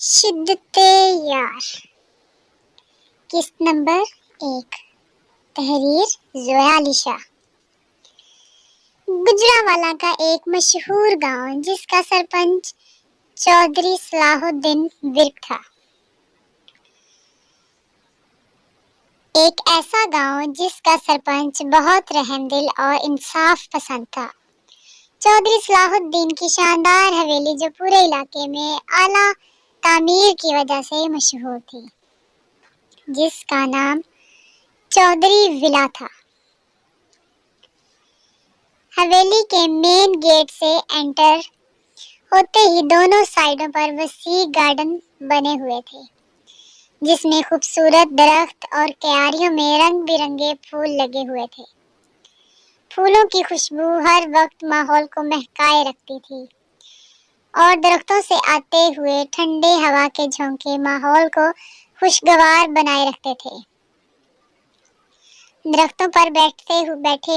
شدت یار قسط نمبر 1 تحریر زویا علی شاہ۔ گجرانوالہ کا ایک مشہور گاؤں جس کا سرپنچ چودھری صلاح الدین ورک تھا، ایک ایسا گاؤں جس کا سرپنچ بہت رحم دل اور انصاف پسند تھا۔ چودھری صلاح الدین کی شاندار حویلی جو پورے علاقے میں اعلیٰ تعمیر کی وجہ سے مشہور تھی، جس کا نام چودھری ولا تھا۔ حویلی کے مین گیٹ سے انٹر ہوتے ہی دونوں سائیڈوں پر وسیع گارڈن بنے ہوئے تھے، جس میں خوبصورت درخت اور کیاریوں میں رنگ برنگے پھول لگے ہوئے تھے۔ پھولوں کی خوشبو ہر وقت ماحول کو مہکائے رکھتی تھی اور درختوں سے آتے ہوئے ٹھنڈے ہوا کے جھونکے ماحول کو خوشگوار بنائے رکھتے تھے۔ درختوں پر بیٹھے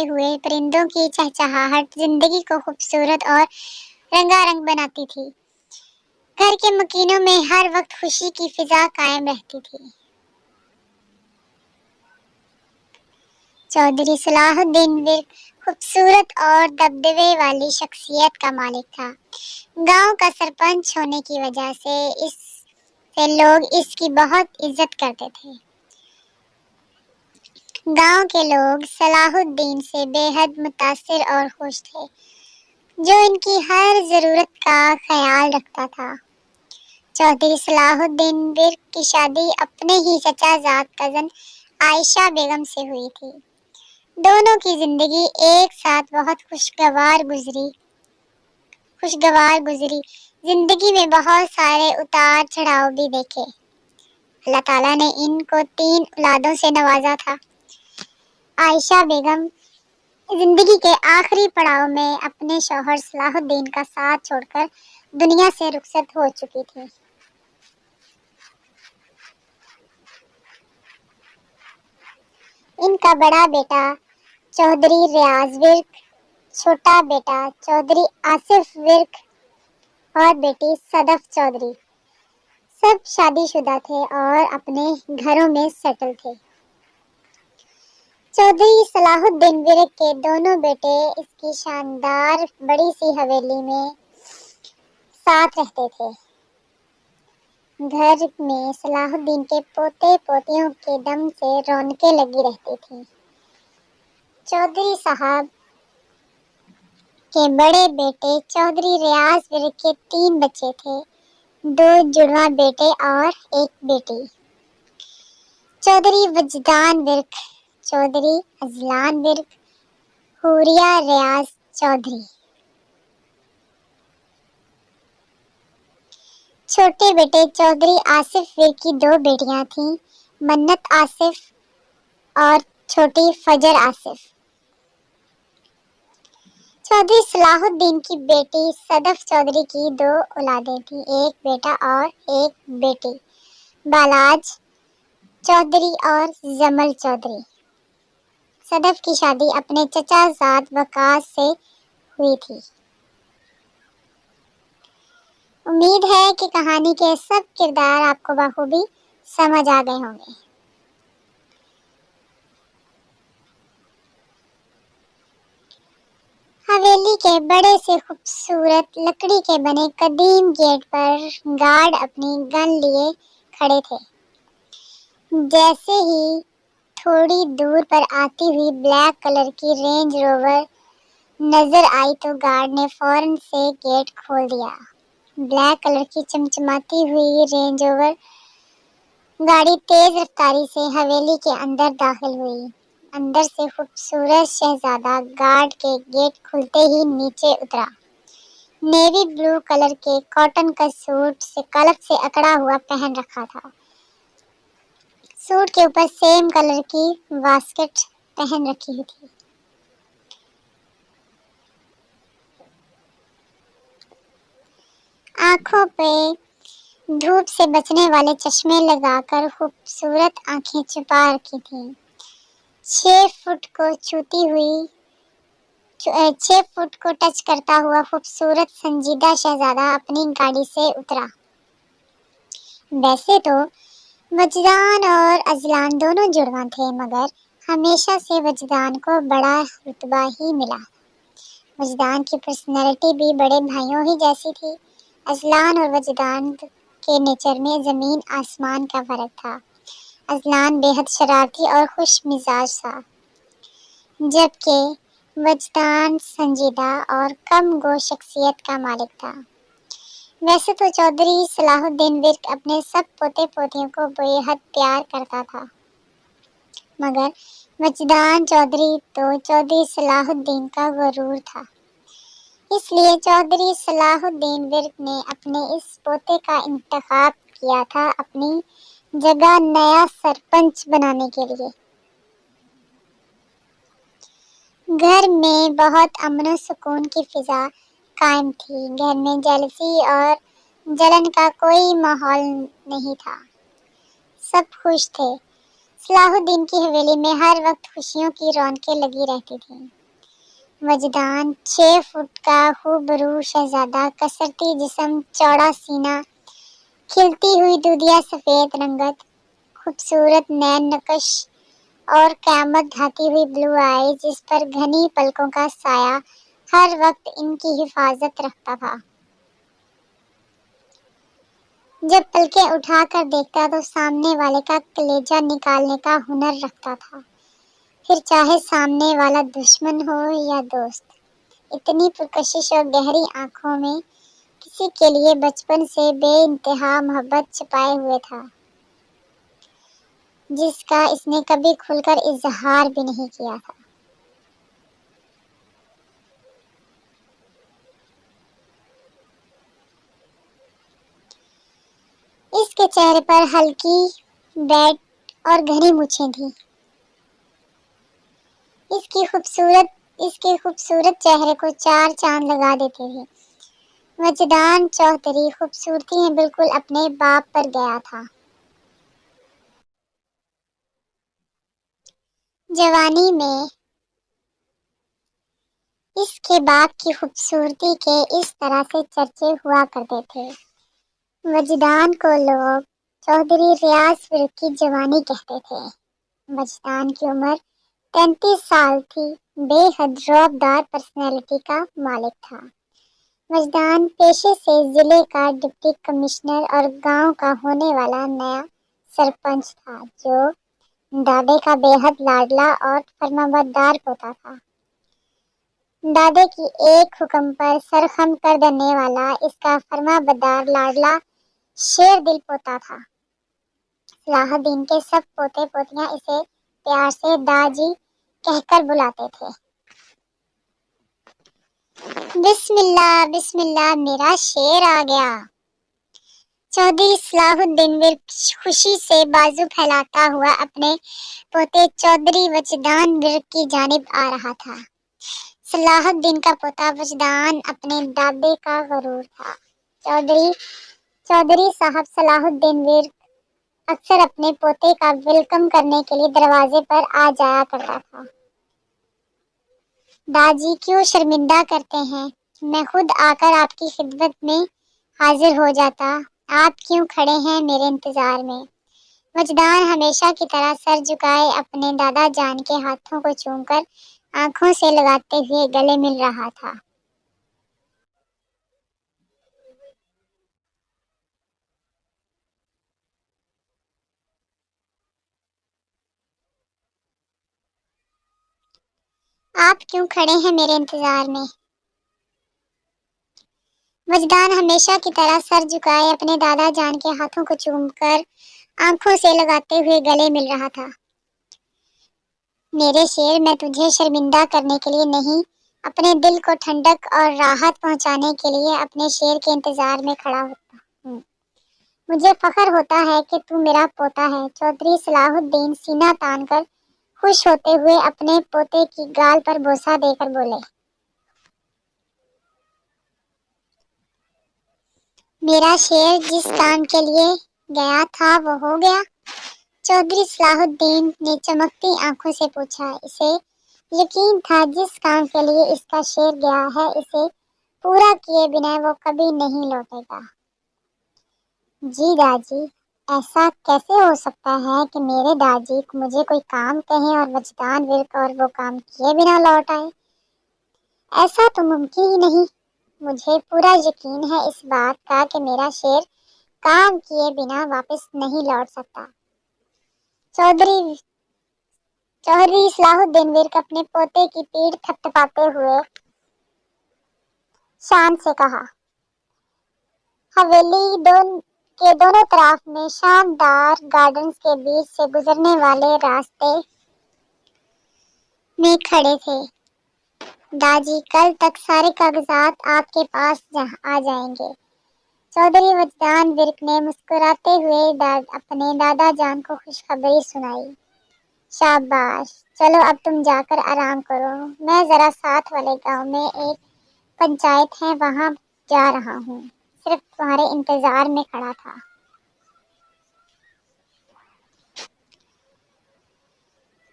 ہوئے پرندوں کی چہچہاہٹ زندگی کو خوبصورت اور رنگا رنگ بناتی تھی۔ گھر کے مکینوں میں ہر وقت خوشی کی فضا قائم رہتی تھی۔ چودھری صلاح الدین ورک خوبصورت اور دبدبے والی شخصیت کا مالک تھا۔ گاؤں کا سرپنچ ہونے کی وجہ سے لوگ اس کی بہت عزت کرتے تھے۔ گاؤں کے لوگ صلاح الدین سے بے حد متاثر اور خوش تھے، جو ان کی ہر ضرورت کا خیال رکھتا تھا۔ چودھری صلاح الدین ورک کی شادی اپنے ہی چچا زاد کزن عائشہ بیگم سے ہوئی تھی۔ دونوں کی زندگی ایک ساتھ بہت خوشگوار گزری۔ زندگی میں بہت سارے اتار چڑھاؤ بھی دیکھے۔ اللہ تعالیٰ نے ان کو 3 اولادوں سے نوازا تھا۔ عائشہ بیگم زندگی کے آخری پڑاؤ میں اپنے شوہر صلاح الدین کا ساتھ چھوڑ کر دنیا سے رخصت ہو چکی تھی۔ ان کا بڑا بیٹا چودھری ریاض ورک، چھوٹا بیٹا چودھری آصف ورک اور بیٹی صدف چودھری سب شادی شدہ تھے اور اپنے گھروں میں سیٹل تھے۔ چودھری صلاح الدین ورک کے دونوں بیٹے اس کی شاندار بڑی سی حویلی میں ساتھ رہتے تھے۔ گھر میں صلاح الدین کے پوتے پوتیوں کے دم سے رونقیں لگی رہتی تھیں۔ چودھری صاحب کے بڑے بیٹے چودھری ریاض ورک کے 3 بچے تھے، 2 جڑواں بیٹے اور 1 بیٹی۔ چودھری وجدان ورک، چودھری اذلان ورک، حوریہ ریاض چودھری۔ چھوٹے بیٹے چودھری آصف ورک کی 2 بیٹیاں تھیں، منت آصف اور چھوٹی فجر آصف۔ چودھری صلاح الدین کی بیٹی صدف چودھری کی 2 اولادیں تھیں، 1 بیٹا اور 1 بیٹی، بالاج چودھری اور زمل چودھری۔ صدف کی شادی اپنے چچا زاد وقاص سے ہوئی تھی۔ امید ہے کہ کہانی کے سب کردار آپ کو بخوبی سمجھ آ گئے ہوں گے۔ حویلی کے بڑے سے خوبصورت لکڑی کے بنے قدیم گیٹ پر گارڈ اپنی گن لیے کھڑے تھے۔ جیسے ہی تھوڑی دور پر آتی ہوئی بلیک کلر کی رینج روور نظر آئی تو گارڈ نے فوراً سے گیٹ کھول دیا۔ بلیک کلر کی چمچماتی ہوئی رینج روور گاڑی تیز رفتاری سے حویلی کے اندر داخل ہوئی۔ اندر سے خوبصورت شہزادہ گارڈ کے گیٹ کھلتے ہی نیچے اترا۔ نیوی بلو کلر کے کاٹن کا سوٹ کلف سے اکڑا ہوا پہن رکھا تھا۔ سوٹ کے اوپر سیم کلر کی واسکٹ پہن رکھی تھی۔ آنکھوں پہ دھوپ سے بچنے والے چشمے لگا کر خوبصورت آنکھیں چھپا رکھی تھیں۔ 6 فٹ کو ٹچ کرتا ہوا خوبصورت سنجیدہ شہزادہ اپنی گاڑی سے اترا۔ वैसे तो वजदान और अजलान दोनों जुड़वा थे, मगर हमेशा से वजदान को बड़ा रुतबा ही मिला। वजदान की पर्सनैलिटी भी बड़े भाइयों ही जैसी थी। अजलान और वजदान के नेचर में ज़मीन आसमान का फ़र्क था। अजलान बेहद शरारती और खुश मिजाज था, जबकि वजदान संजीदा और कम गो शख्सियत का मालिक था। वैसे तो चौधरी सलाहुद्दीन विर्क अपने सब पोते पोतियों को बेहद प्यार करता था, मगर वजदान चौधरी तो चौधरी सलाहुद्दीन का गुरूर था। इसलिए चौधरी सलाहुद्दीन विर्क ने अपने इस पोते का इंतखाब किया था अपनी जगह नया सरपंच बनाने के लिए। घर में बहुत अमन सुकून की फिजा कायम थी। घर में जेलसी और जलन का कोई माहौल नहीं था। सब खुश थे। सलाहुद्दीन की हवेली में हर वक्त खुशियों की रौनकें लगी रहती थी। वजदान 6 फुट का खूबरू शहजादा, कसरती जिस्म, चौड़ा सीना, खिलती हुई दूधिया सफ़ेद रंगत, खूबसूरत नैन नक्श और क़यामत ढाती हुई ब्लू आईज, जिस पर घनी पलकों का साया हर वक्त इनकी हिफाजत रखता था। जब पलकें उठाकर देखता तो सामने वाले का कलेजा निकालने का हुनर रखता था, फिर चाहे सामने वाला दुश्मन हो या दोस्त। इतनी पुरकशिश और गहरी आंखों में किसी के लिए बचपन से बेइंतहा मोहब्बत छिपाए हुए था, जिसका इसने कभी खुलकर इजहार भी नहीं किया था। इसके चेहरे पर हल्की बैड और घनी मूछें थीं। इसके खूबसूरत चेहरे को 4 चांद लगा देते थे। वजदान चौधरी खूबसूरती में बिल्कुल अपने बाप पर गया था। जवानी में इसके बाप की खूबसूरती के इस तरह से चर्चे हुआ करते थे। वजदान को लोग चौधरी रियाज विर्क की जवानी कहते थे। वजदान की उम्र 33 साल थी। बेहद रौबदार पर्सनैलिटी का मालिक था। वजदान पेशे से जिले का डिप्टी कमिश्नर और गांव का होने वाला नया सरपंच था, जो दादे का बेहद लाडला और फरमाबरदार पोता था। दादे की एक हुक्म पर सर खम कर देने वाला इसका फरमाबरदार लाडला शेर दिल पोता था। सलाहुद्दीन के सब पोते पोतियां इसे प्यार से दाजी कहकर बुलाते थे। बिस्मिल्लाह बिस्मिल्लाह, मेरा शेर आ गया। चौधरी सलाहुद्दीन विर्क खुशी से बाजू फैलाता हुआ अपने पोते चौधरी वजदान विर्क की जानिब आ रहा था। सलाहुद्दीन का पोता वजदान अपने दादे का गरूर था। चौधरी साहब सलाहुद्दीन विर्क अक्सर अपने पोते का वेलकम करने के लिए दरवाजे पर आ जाया करता था। दादी क्यों शर्मिंदा करते हैं, मैं खुद आकर आपकी खिदमत में हाजिर हो जाता। आप क्यों खड़े हैं मेरे इंतजार में। वजदान हमेशा की तरह सर झुकाए अपने दादा जान के हाथों को चूमकर आंखों से लगाते हुए गले मिल रहा था। आप क्यों खड़े हैं मेरे इंतजार में। वजदान हमेशा की तरह सर झुकाए अपने दादा जान के हाथों को चूमकर आंखों से लगाते हुए गले मिल रहा था। मेरे शेर, मैं तुझे शर्मिंदा करने के लिए नहीं, अपने दिल को ठंडक और राहत पहुंचाने के लिए अपने शेर के इंतजार में खड़ा होता हूँ। मुझे फख्र होता है कि तू मेरा पोता है। चौधरी सलाहुद्दीन सीना तानकर खुश होते हुए अपने पोते की गाल पर बोसा देकर बोले। मेरा शेर जिस काम के लिए गया था वो हो गया। चौधरी सलाहुद्दीन ने चमकती आंखों से पूछा। इसे यकीन था जिस काम के लिए इसका शेर गया है, इसे पूरा किए बिना वो कभी नहीं लौटेगा। जी दादी, ایسا کیسے ہو سکتا ہے کہ میرے داجی مجھے کوئی کام کہیں اور وجدان ورک اور وہ کام کیے بنا لوٹ آئے؟ ایسا تو ممکن ہی نہیں۔ مجھے پورا یقین ہے اس بات کا کہ میرا شیر کام کیے بنا واپس نہیں لوٹ سکتا۔ چودھری صلاح الدین ورک اپنے پوتے کی پیٹھ تھپتھپاتے ہوئے شان سے کہا۔ حویلی کے دونوں طرف میں شاندار گارڈنز کے بیچ سے گزرنے والے راستے میں کھڑے تھے۔ داجی کل تک سارے کاغذات آپ کے پاس آ جائیں گے۔ چودھری وجدان ورک نے مسکراتے ہوئے اپنے دادا جان کو خوشخبری سنائی۔ شاباش، چلو اب تم جا کر آرام کرو، میں ذرا ساتھ والے گاؤں میں ایک پنچایت ہے وہاں جا رہا ہوں، صرف تمہارے انتظار میں کھڑا تھا۔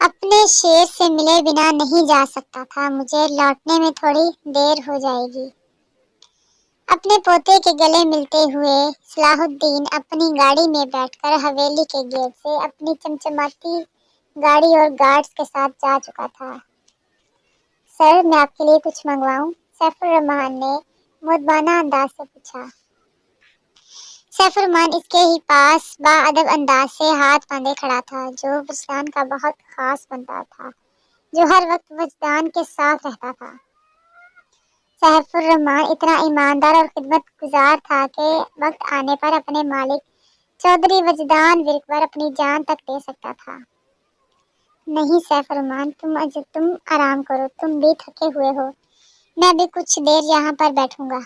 اپنے شیر سے ملے بنا نہیں جا سکتا تھا، مجھے لوٹنے میں تھوڑی دیر ہو جائے گی۔ اپنے پوتے کے گلے ملتے ہوئے صلاح الدین اپنی گاڑی میں بیٹھ کر حویلی کے گیٹ سے اپنی چمچماتی گاڑی اور گارڈز کے ساتھ جا چکا تھا۔ سر، میں آپ کے لیے کچھ منگواؤں؟ سیف الرحمن نے مؤدبانہ انداز سے پوچھا۔ سیف الرحمن اس کے ہی پاس باادب انداز سے ہاتھ باندھے کھڑا تھا، جو وجدان کا بہت خاص بندہ تھا، جو ہر وقت وجدان کے ساتھ رہتا تھا۔ سیف الرحمن اتنا ایماندار اور خدمت گزار تھا کہ وقت آنے پر اپنے مالک چودھری وجدان ورک پر اپنی جان تک دے سکتا تھا۔ نہیں سیف الرحمن، تم آرام کرو، تم بھی تھکے ہوئے ہو، میں بھی کچھ دیر یہاں پر بیٹھوں گا۔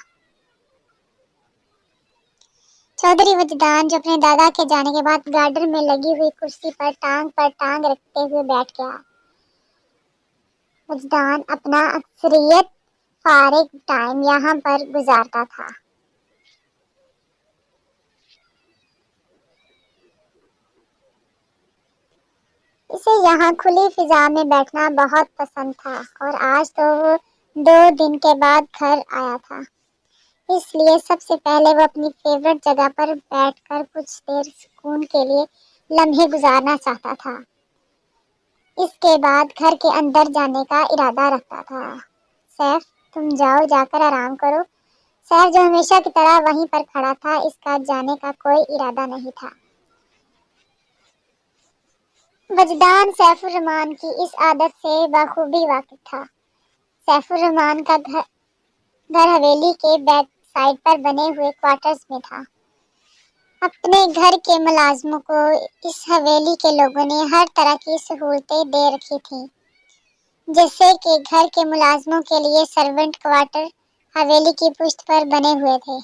چودھری وجدان جو اپنے دادا کے جانے کے بعد گارڈن میں لگی ہوئی کرسی پر ٹانگ رکھتے ہوئے بیٹھ گیا۔ وجدان اپنا اکثریت فارغ ٹائم یہاں پر گزارتا تھا۔ اسے یہاں کھلی فضا میں بیٹھنا بہت پسند تھا، اور آج تو وہ 2 دن کے بعد گھر آیا تھا، اس لیے سب سے پہلے وہ اپنی فیورٹ جگہ پر بیٹھ کر کچھ دیر سکون کے لیے لمحے گزارنا چاہتا تھا۔ اس کے بعد گھر کے اندر جانے کا ارادہ رکھتا تھا۔ سیف، تم جاؤ، جا کر آرام کرو۔ سیف جو ہمیشہ کی طرح وہیں پر کھڑا تھا، اس کا جانے کا کوئی ارادہ نہیں تھا۔ وجدان سیف الرحمن کی اس عادت سے بخوبی واقف تھا۔ سیف الرحمن کا گھر حویلی کے بیک سائڈ پر بنے ہوئے کوارٹرز میں تھا۔ اپنے گھر کے ملازموں کو اس حویلی کے لوگوں نے ہر طرح کی سہولتیں دے رکھی تھیں، جیسے کہ گھر کے ملازموں کے لیے سرونٹ کوارٹر حویلی کی پشت پر بنے ہوئے تھے۔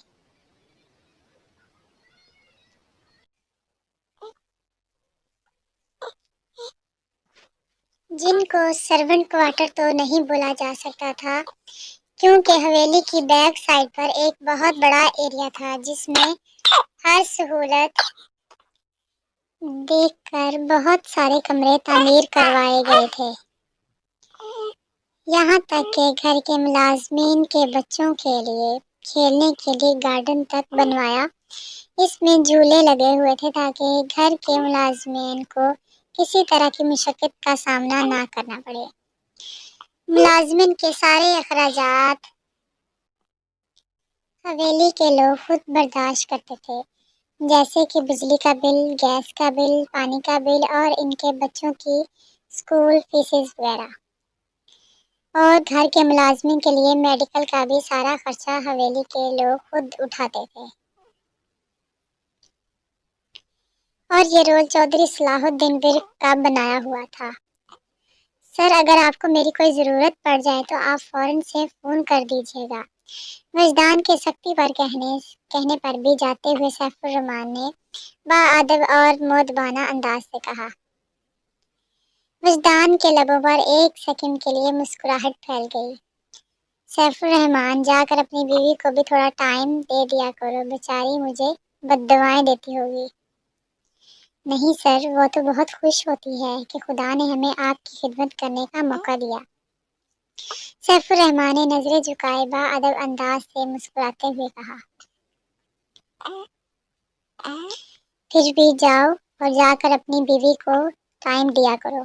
جن کو سرونٹ کوارٹر تو نہیں بولا جا سکتا تھا، کیونکہ حویلی کی بیک سائڈ پر ایک بہت بڑا ایریا تھا جس میں ہر سہولت دیکھ کر بہت سارے کمرے تعمیر کروائے گئے تھے، یہاں تک کہ گھر کے ملازمین کے بچوں کے لیے کھیلنے کے لیے گارڈن تک بنوایا۔ اس میں جھولے لگے ہوئے تھے تاکہ گھر کے ملازمین کو کسی طرح کی مشقت کا سامنا نہ کرنا پڑے۔ ملازمین کے سارے اخراجات حویلی کے لوگ خود برداشت کرتے تھے، جیسے کہ بجلی کا بل، گیس کا بل، پانی کا بل اور ان کے بچوں کی اسکول فیسز وغیرہ۔ اور گھر کے ملازمین کے لیے میڈیکل کا بھی سارا خرچہ حویلی کے لوگ خود اٹھاتے تھے۔ اور یہ رول چودھری صلاح الدین ورک کا بنایا ہوا تھا۔ سر، اگر آپ کو میری کوئی ضرورت پڑ جائے تو آپ فوراً سے فون کر دیجیے گا، وجدان کے سختی پر کہنے پر بھی جاتے ہوئے سیف الرحمن نے باادب اور مؤدبانہ انداز سے کہا۔ وجدان کے لبوں پر ایک سیکنڈ کے لیے مسکراہٹ پھیل گئی۔ سیف الرحمن، جا کر اپنی بیوی کو بھی تھوڑا ٹائم دے دیا کرو، بیچاری مجھے بددعائیں دیتی ہوگی۔ نہیں سر، وہ تو بہت خوش ہوتی ہے کہ خدا نے ہمیں آپ کی خدمت کرنے کا موقع دیا۔ سیف الرحمن نے نظریں جھکائے باادب انداز سے مسکراتے ہوئے کہا۔ फिर भी जाओ और जाकर अपनी बीवी को टाइम दिया करो।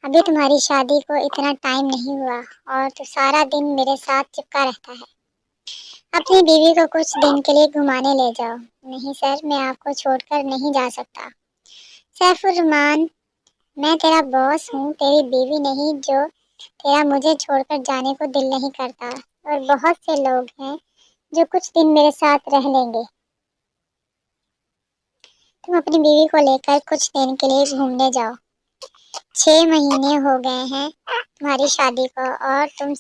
अभी तुम्हारी शादी को इतना टाइम नहीं हुआ और तू सारा दिन मेरे साथ चिपका रहता है। अपनी बीवी को कुछ दिन के लिए घुमाने ले जाओ। नहीं सर, मैं आपको छोड़कर नहीं जा सकता। सैफुर रहमान, मैं तेरा बॉस हूँ, तेरी बीवी नहीं जो तेरा मुझे छोड़कर जाने को दिल नहीं करता। और बहुत से लोग हैं जो कुछ दिन मेरे साथ रह लेंगे। तुम अपनी बीवी को लेकर कुछ दिन के लिए घूमने जाओ। 6 महीने हो गए हैं तुम्हारी शादी को और तुम्हें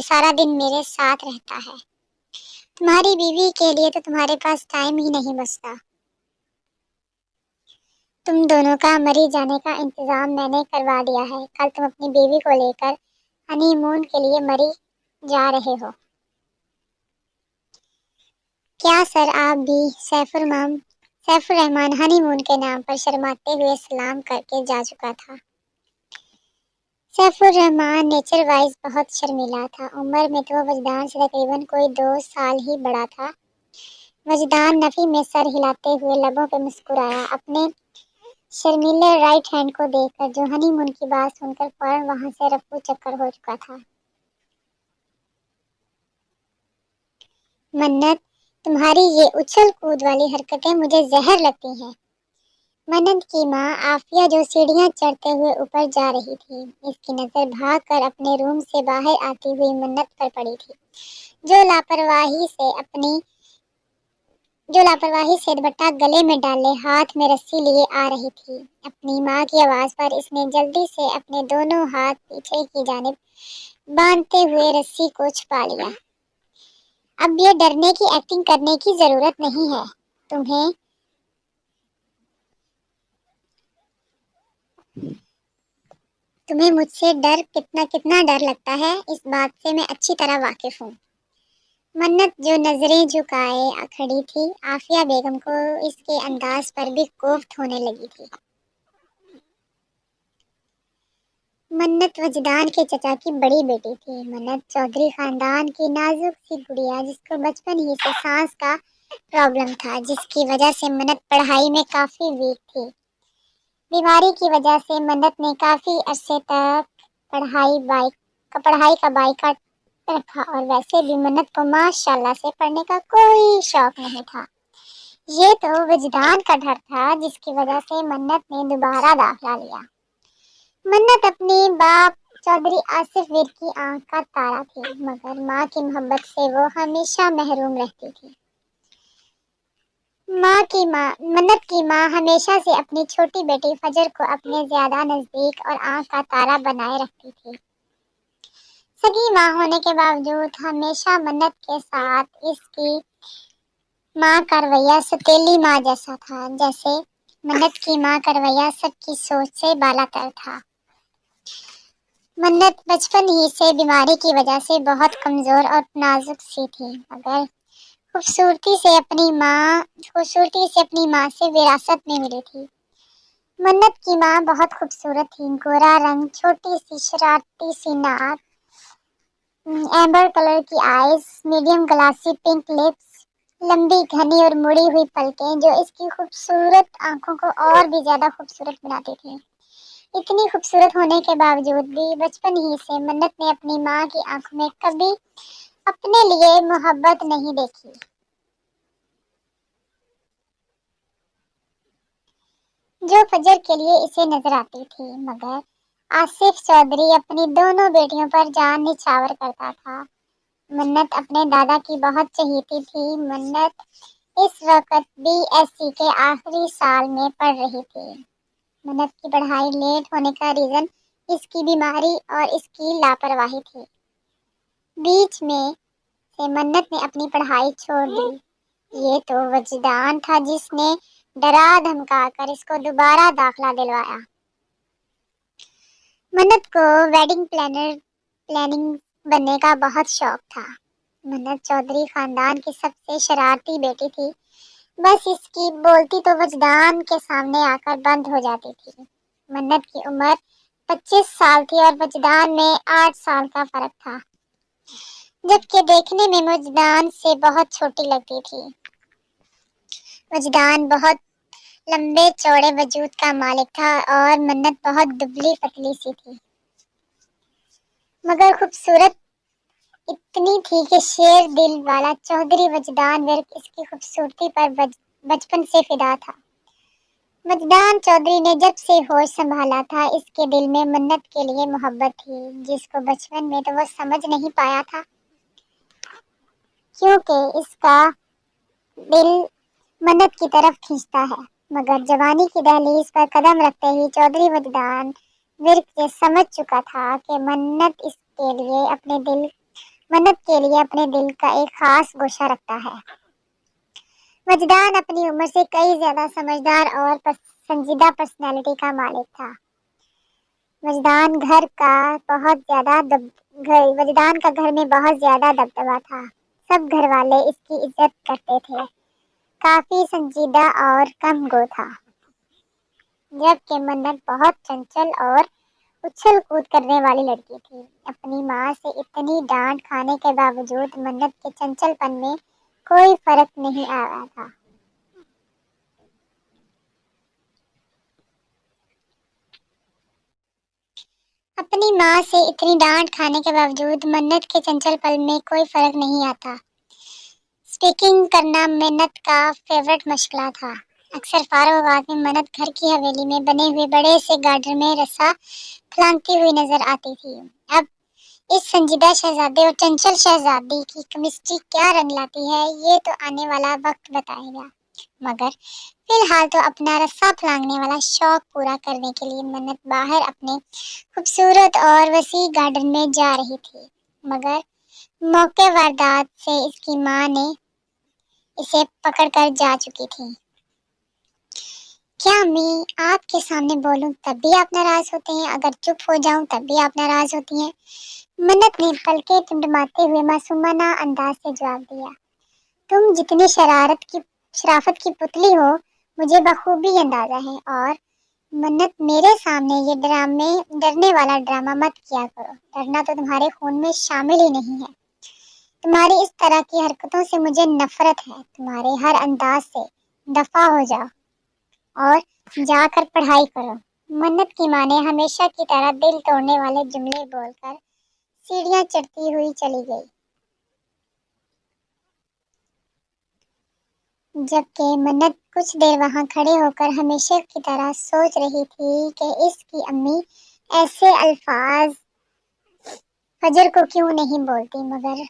सारा दिन मेरे साथ रहता है। तुम्हारी बीवी के लिए तो तुम्हारे पास टाइम ही नहीं बचता। तुम दोनों का मरी जाने का इंतजाम मैंने करवा दिया है। कल तुम अपनी बीवी को लेकर हनीमून के लिए मरी जा रहे हो। क्या सर आप भी? सैफुर रहमान हनीमून के नाम पर शर्माते हुए सलाम करके जा चुका था। सैफुर रहमान नेचर वाइज बहुत शर्मीला था। उम्र में तो वजदान से तकरीबन कोई 2 साल ही बड़ा था। वजदान नफी में सर हिलाते हुए लबों पे मुस्कुराया। अपने शर्मीले राइट हैंड को देखकर जो हनीमून की बात सुनकर फौरन वहां से रफू चक्कर हो चुका था। मन्नत, तुम्हारी ये उछल कूद वाली हरकतें मुझे जहर लगती हैं। मन्नत की माँ आफिया जो सीढ़ियां चढ़ते हुए ऊपर जा रही थी, इसकी नजर भागकर अपने रूम से बाहर आती हुई मन्नत पर पड़ी थी, जो लापरवाही से दुपट्टा गले में डाले हाथ में रस्सी लिए आ रही थी। अपनी माँ की आवाज पर इसने जल्दी से अपने दोनों हाथ पीछे की जानिब बांधते हुए रस्सी को छुपा लिया। अब ये डरने की एक्टिंग करने की जरूरत नहीं है। तुम्हें मुझसे डर कितना डर लगता है, इस बात से मैं अच्छी तरह वाकिफ हूँ। मन्नत जो नजरें झुकाए खड़ी थी, आफिया बेगम को इसके अंदाज पर भी कोफ्त होने लगी थी। मन्नत वजदान के चचा की बड़ी बेटी थी। मन्नत चौधरी खानदान की नाजुक सी गुड़िया, जिसको बचपन ही से सांस का प्रॉब्लम था, जिसकी वजह से मन्नत पढ़ाई में काफी वीक थी। बीमारी की वजह से मन्नत ने काफी अरसे तक पढ़ाई का बाइकाट रखा और वैसे भी मन्नत को माशाल्लाह से पढ़ने का कोई शौक नहीं था। ये तो वजदान का डर था जिसकी वजह से मन्नत ने दोबारा दाखिला लिया। मन्नत अपनी बाप चौधरी आसिफ वीर की आंख का तारा थी, मगर माँ की मोहब्बत से वो हमेशा महरूम रहती थी। मन्नत की माँ हमेशा से अपनी छोटी बेटी फजर को अपने ज्यादा नजदीक और आंख का तारा बनाए रखती थी। सगी माँ होने के बावजूद हमेशा मन्नत के साथ इसकी माँ का रवैया सतीली माँ जैसा था, जैसे मन्नत की माँ का रवैया सबकी सोच से बालातर था। मन्नत बचपन ही से बीमारी की वजह से बहुत कमजोर और नाजुक सी थी, मगर खूबसूरती से अपनी माँ से विरासत में मिली थी। मन्नत की माँ बहुत खूबसूरत थी। गोरा रंग, छोटी सी शरारती सी नाक, एम्बर कलर की eyes, medium glassy pink lips, लंबी घनी और मुड़ी हुई पलकें जो इसकी खूबसूरत आंखों को और भी ज्यादा खूबसूरत बनाती थी। इतनी खूबसूरत होने के बावजूद भी बचपन ही से मन्नत ने अपनी माँ की आंखों में कभी अपने लिए मोहब्बत नहीं देखी। जो फजर के लिए इसे नजर आती थी, मगर आसिफ चौधरी अपनी दोनों बेटियों पर जान निछावर करता था। मन्नत अपने दादा की बहुत चहेती थी। मन्नत इस वक्त BSc के आखिरी साल में पढ़ रही थी। मन्नत की पढ़ाई लेट होने का रीजन इसकी बीमारी और इसकी लापरवाही थी। बीच में से मन्नत ने अपनी पढ़ाई छोड़ दी। ये तो वजदान था जिसने डरा धमका कर इसको दोबारा दाखिला दिलवाया। मन्नत को वेडिंग प्लानिंग बनने का बहुत शौक था। मन्नत चौधरी खानदान की सबसे शरारती बेटी थी। बस इसकी बोलती तो वजदान के सामने आकर बंद हो जाती थी। मन्नत की उम्र 25 साल थी और वजदान में 8 साल का फर्क था, जबकि देखने में वजदान से बहुत छोटी लगती थी। وجدان بہت لمبے چوڑے وجود کا مالک تھا اور منت بہت دبلی پتلی سی تھی، مگر خوبصورت اتنی تھی کہ شیر دل والا چودھری وجدان ورک اس کی خوبصورتی پر بچپن سے فدا تھا۔ وجدان چودھری نے جب سے ہوش سنبھالا تھا اس کے دل میں منت کے لیے محبت تھی، جس کو بچپن میں تو وہ سمجھ نہیں پایا تھا، کیونکہ اس کا دل منت کی طرف کھینچتا ہے۔ مگر جوانی کی دہلیز پر قدم رکھتے ہی چودھری وجدان ورک یہ سمجھ چکا تھا کہ منت کے لیے اپنے دل کا ایک خاص گوشہ رکھتا ہے۔ وجدان اپنی عمر سے کئی زیادہ سمجھدار اور سنجیدہ پرسنالٹی کا مالک تھا۔ وجدان کا گھر میں بہت زیادہ دبدبہ تھا، سب گھر والے اس کی عزت کرتے تھے، کافی سنجیدہ اور کم گو تھا، جبکہ منت بہت چنچل اور اچھل کود کرنے والی لڑکی تھی۔ اپنی ماں سے اتنی ڈانٹ کھانے کے باوجود منت کے چنچل پن میں کوئی فرق نہیں آیا تھا۔ اپنی ماں سے اتنی ڈانٹ کھانے کے باوجود منت کے چنچل پن میں کوئی فرق نہیں آتا۔ اسپیکنگ کرنا منت کا فیورٹ مشغلہ تھا۔ اکثر فارغ اوقات میں منت گھر کی حویلی میں بنے ہوئے بڑے سے گارڈن میں رسا پھلانگتی ہوئی نظر آتی تھی۔ اب اس سنجیدہ شہزادے اور چنچل شہزادی کی کیمسٹری کیا رنگ لاتی ہے یہ تو آنے والا وقت بتائے گا، مگر فی الحال تو اپنا رسا پھلانگنے والا شوق پورا کرنے کے لیے منت باہر اپنے خوبصورت اور وسیع گارڈن میں جا رہی تھی، مگر موقع واردات سے اس کی ماں نے اسے پکڑ کر جا چکی تھی۔ کیا امی آپ کے سامنے بولوں تب بھی آپ ناراض ہوتے ہیں، اگر چپ ہو جاؤں تب بھی آپ ناراض ہوتی ہیں؟ منت نے پلکیں ٹمٹماتے ہوئے معصومانہ انداز سے جواب دیا۔ تم جتنی شرافت کی پتلی ہو مجھے بخوبی اندازہ ہے، اور منت میرے سامنے یہ ڈرنے والا ڈرامہ مت کیا کرو، ڈرنا تو تمہارے خون میں شامل ہی نہیں ہے، تمہاری اس طرح کی حرکتوں سے مجھے نفرت ہے، تمہارے ہر انداز سے دفع ہو جاؤ اور جا کر پڑھائی کرو۔ منت کی ماں نے ہمیشہ کی طرح دل توڑنے والے جملے بول کر سیڑھیاں چڑھتی ہوئی چلی گئی، جبکہ منت کچھ دیر وہاں کھڑے ہو کر ہمیشہ کی طرح سوچ رہی تھی کہ اس کی امی ایسے الفاظ فجر کو کیوں نہیں بولتی، مگر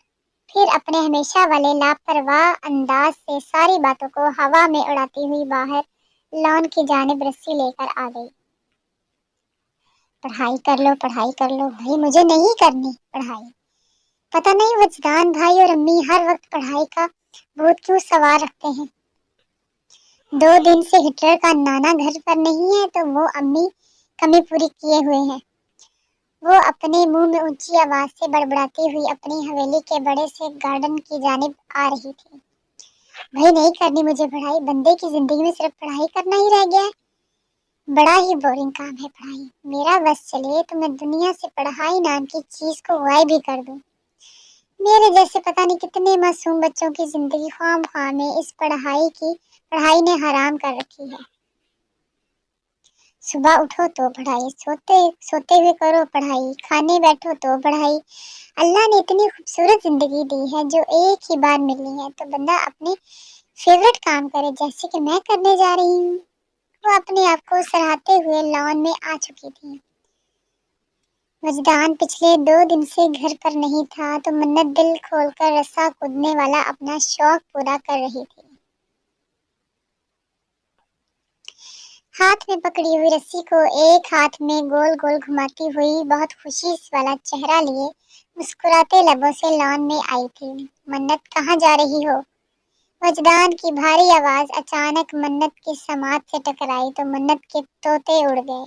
پھر اپنے ہمیشہ والے لاپرواہ انداز سے ساری باتوں کو ہوا میں اڑاتی ہوئی باہر لان کی جانب رسی لے کر آ گئی۔ پڑھائی کر لو بھائی، مجھے نہیں کرنی پڑھائی۔ پتہ نہیں وجدان بھائی اور امی ہر وقت پڑھائی کا بھوت کیوں سوار رکھتے ہیں۔ 2 دن سے ہٹلر کا نانا گھر پر نہیں ہے تو وہ امی کمی پوری کیے ہوئے ہیں۔ وہ اپنے منہ میں اونچی آواز سے بڑبڑاتی ہوئی اپنی حویلی کے بڑے سے گارڈن کی جانب آ رہی تھی۔ بھائی نہیں کرنی مجھے پڑھائی، بندے کی زندگی میں صرف پڑھائی کرنا ہی رہ گیا ہے، بڑا ہی بورنگ کام ہے پڑھائی، میرا بس چلے تو میں دنیا سے پڑھائی نام کی چیز کو غائب بھی کر دوں۔ میرے جیسے پتہ نہیں کتنے معصوم بچوں کی زندگی خواہ خواہ میں اس پڑھائی نے حرام کر رکھی ہے۔ صبح اٹھو تو پڑھائی، سوتے ہوئے کرو پڑھائی، کھانے بیٹھو تو پڑھائی۔ اللہ نے اتنی خوبصورت زندگی دی ہے جو ایک ہی بار ملنی ہے، تو بندہ اپنے فیورٹ کام کرے، جیسے کہ میں کرنے جا رہی ہوں۔ وہ اپنے آپ کو سراہتے ہوئے لان میں آ چکی تھی۔ وجدان پچھلے 2 دن سے گھر پر نہیں تھا تو منت دل کھول کر رسا کودنے والا اپنا شوق پورا کر رہی تھی۔ ہاتھ میں پکڑی ہوئی رسی کو ایک ہاتھ میں گول گول گھماتی ہوئی بہت خوشی والا چہرہ لیے مسکراتے لبوں سے لان میں آئی تھی۔ منت کہاں جا رہی ہو؟ وجدان کی بھاری آواز اچانک منت کی سماعت سے ٹکرائی تو منت کے طوطے اڑ گئے۔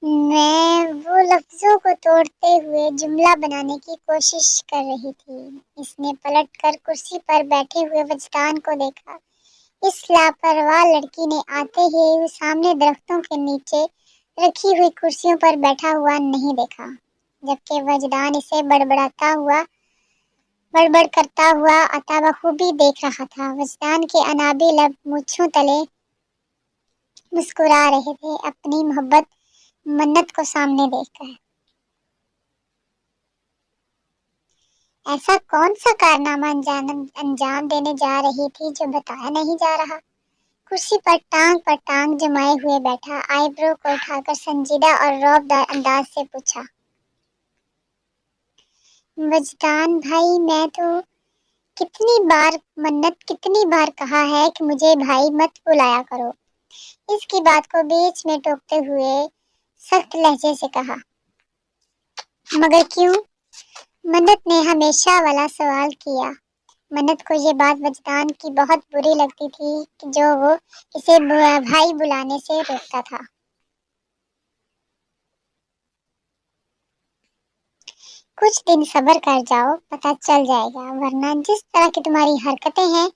میں وہ لفظوں کو توڑتے ہوئے جملہ بنانے کی کوشش کر رہی تھی۔ اس نے پلٹ کر کرسی پر بیٹھے ہوئے وجدان کو دیکھا۔ اس لاپرواہ لڑکی نے آتے ہی سامنے درختوں کے نیچے رکھی ہوئی کرسیوں پر بیٹھا ہوا نہیں دیکھا، جبکہ وجدان اسے بڑبڑاتا ہوا बड़बड़ करता हुआ अता बखूबी देख रहा था। वजदान के अनाबी लब मूंछों तले मुस्कुरा रहे थे अपनी मोहब्बत मन्नत को सामने देखकर। ऐसा कौन सा कारनामा अंजाम देने जा रही थी जो बताया नहीं जा रहा। कुर्सी पर टांग जमाए हुए बैठा आईब्रो को उठाकर संजीदा और रौबदार अंदाज से पूछा, वजदान भाई, मैं तो कितनी बार कहा है कि मुझे भाई मत बुलाया करो। इसकी बात को बीच में टोकते हुए सख्त लहजे से कहा। मगर क्यों? मन्नत ने हमेशा वाला सवाल किया। मन्नत को ये बात वजदान की बहुत बुरी लगती थी कि जो वो इसे भाई बुलाने से रोकता था। कुछ दिन सब्र कर जाओ, पता चल जाएगा, वरना जिस तरह की तुम्हारी हरकतें हैं,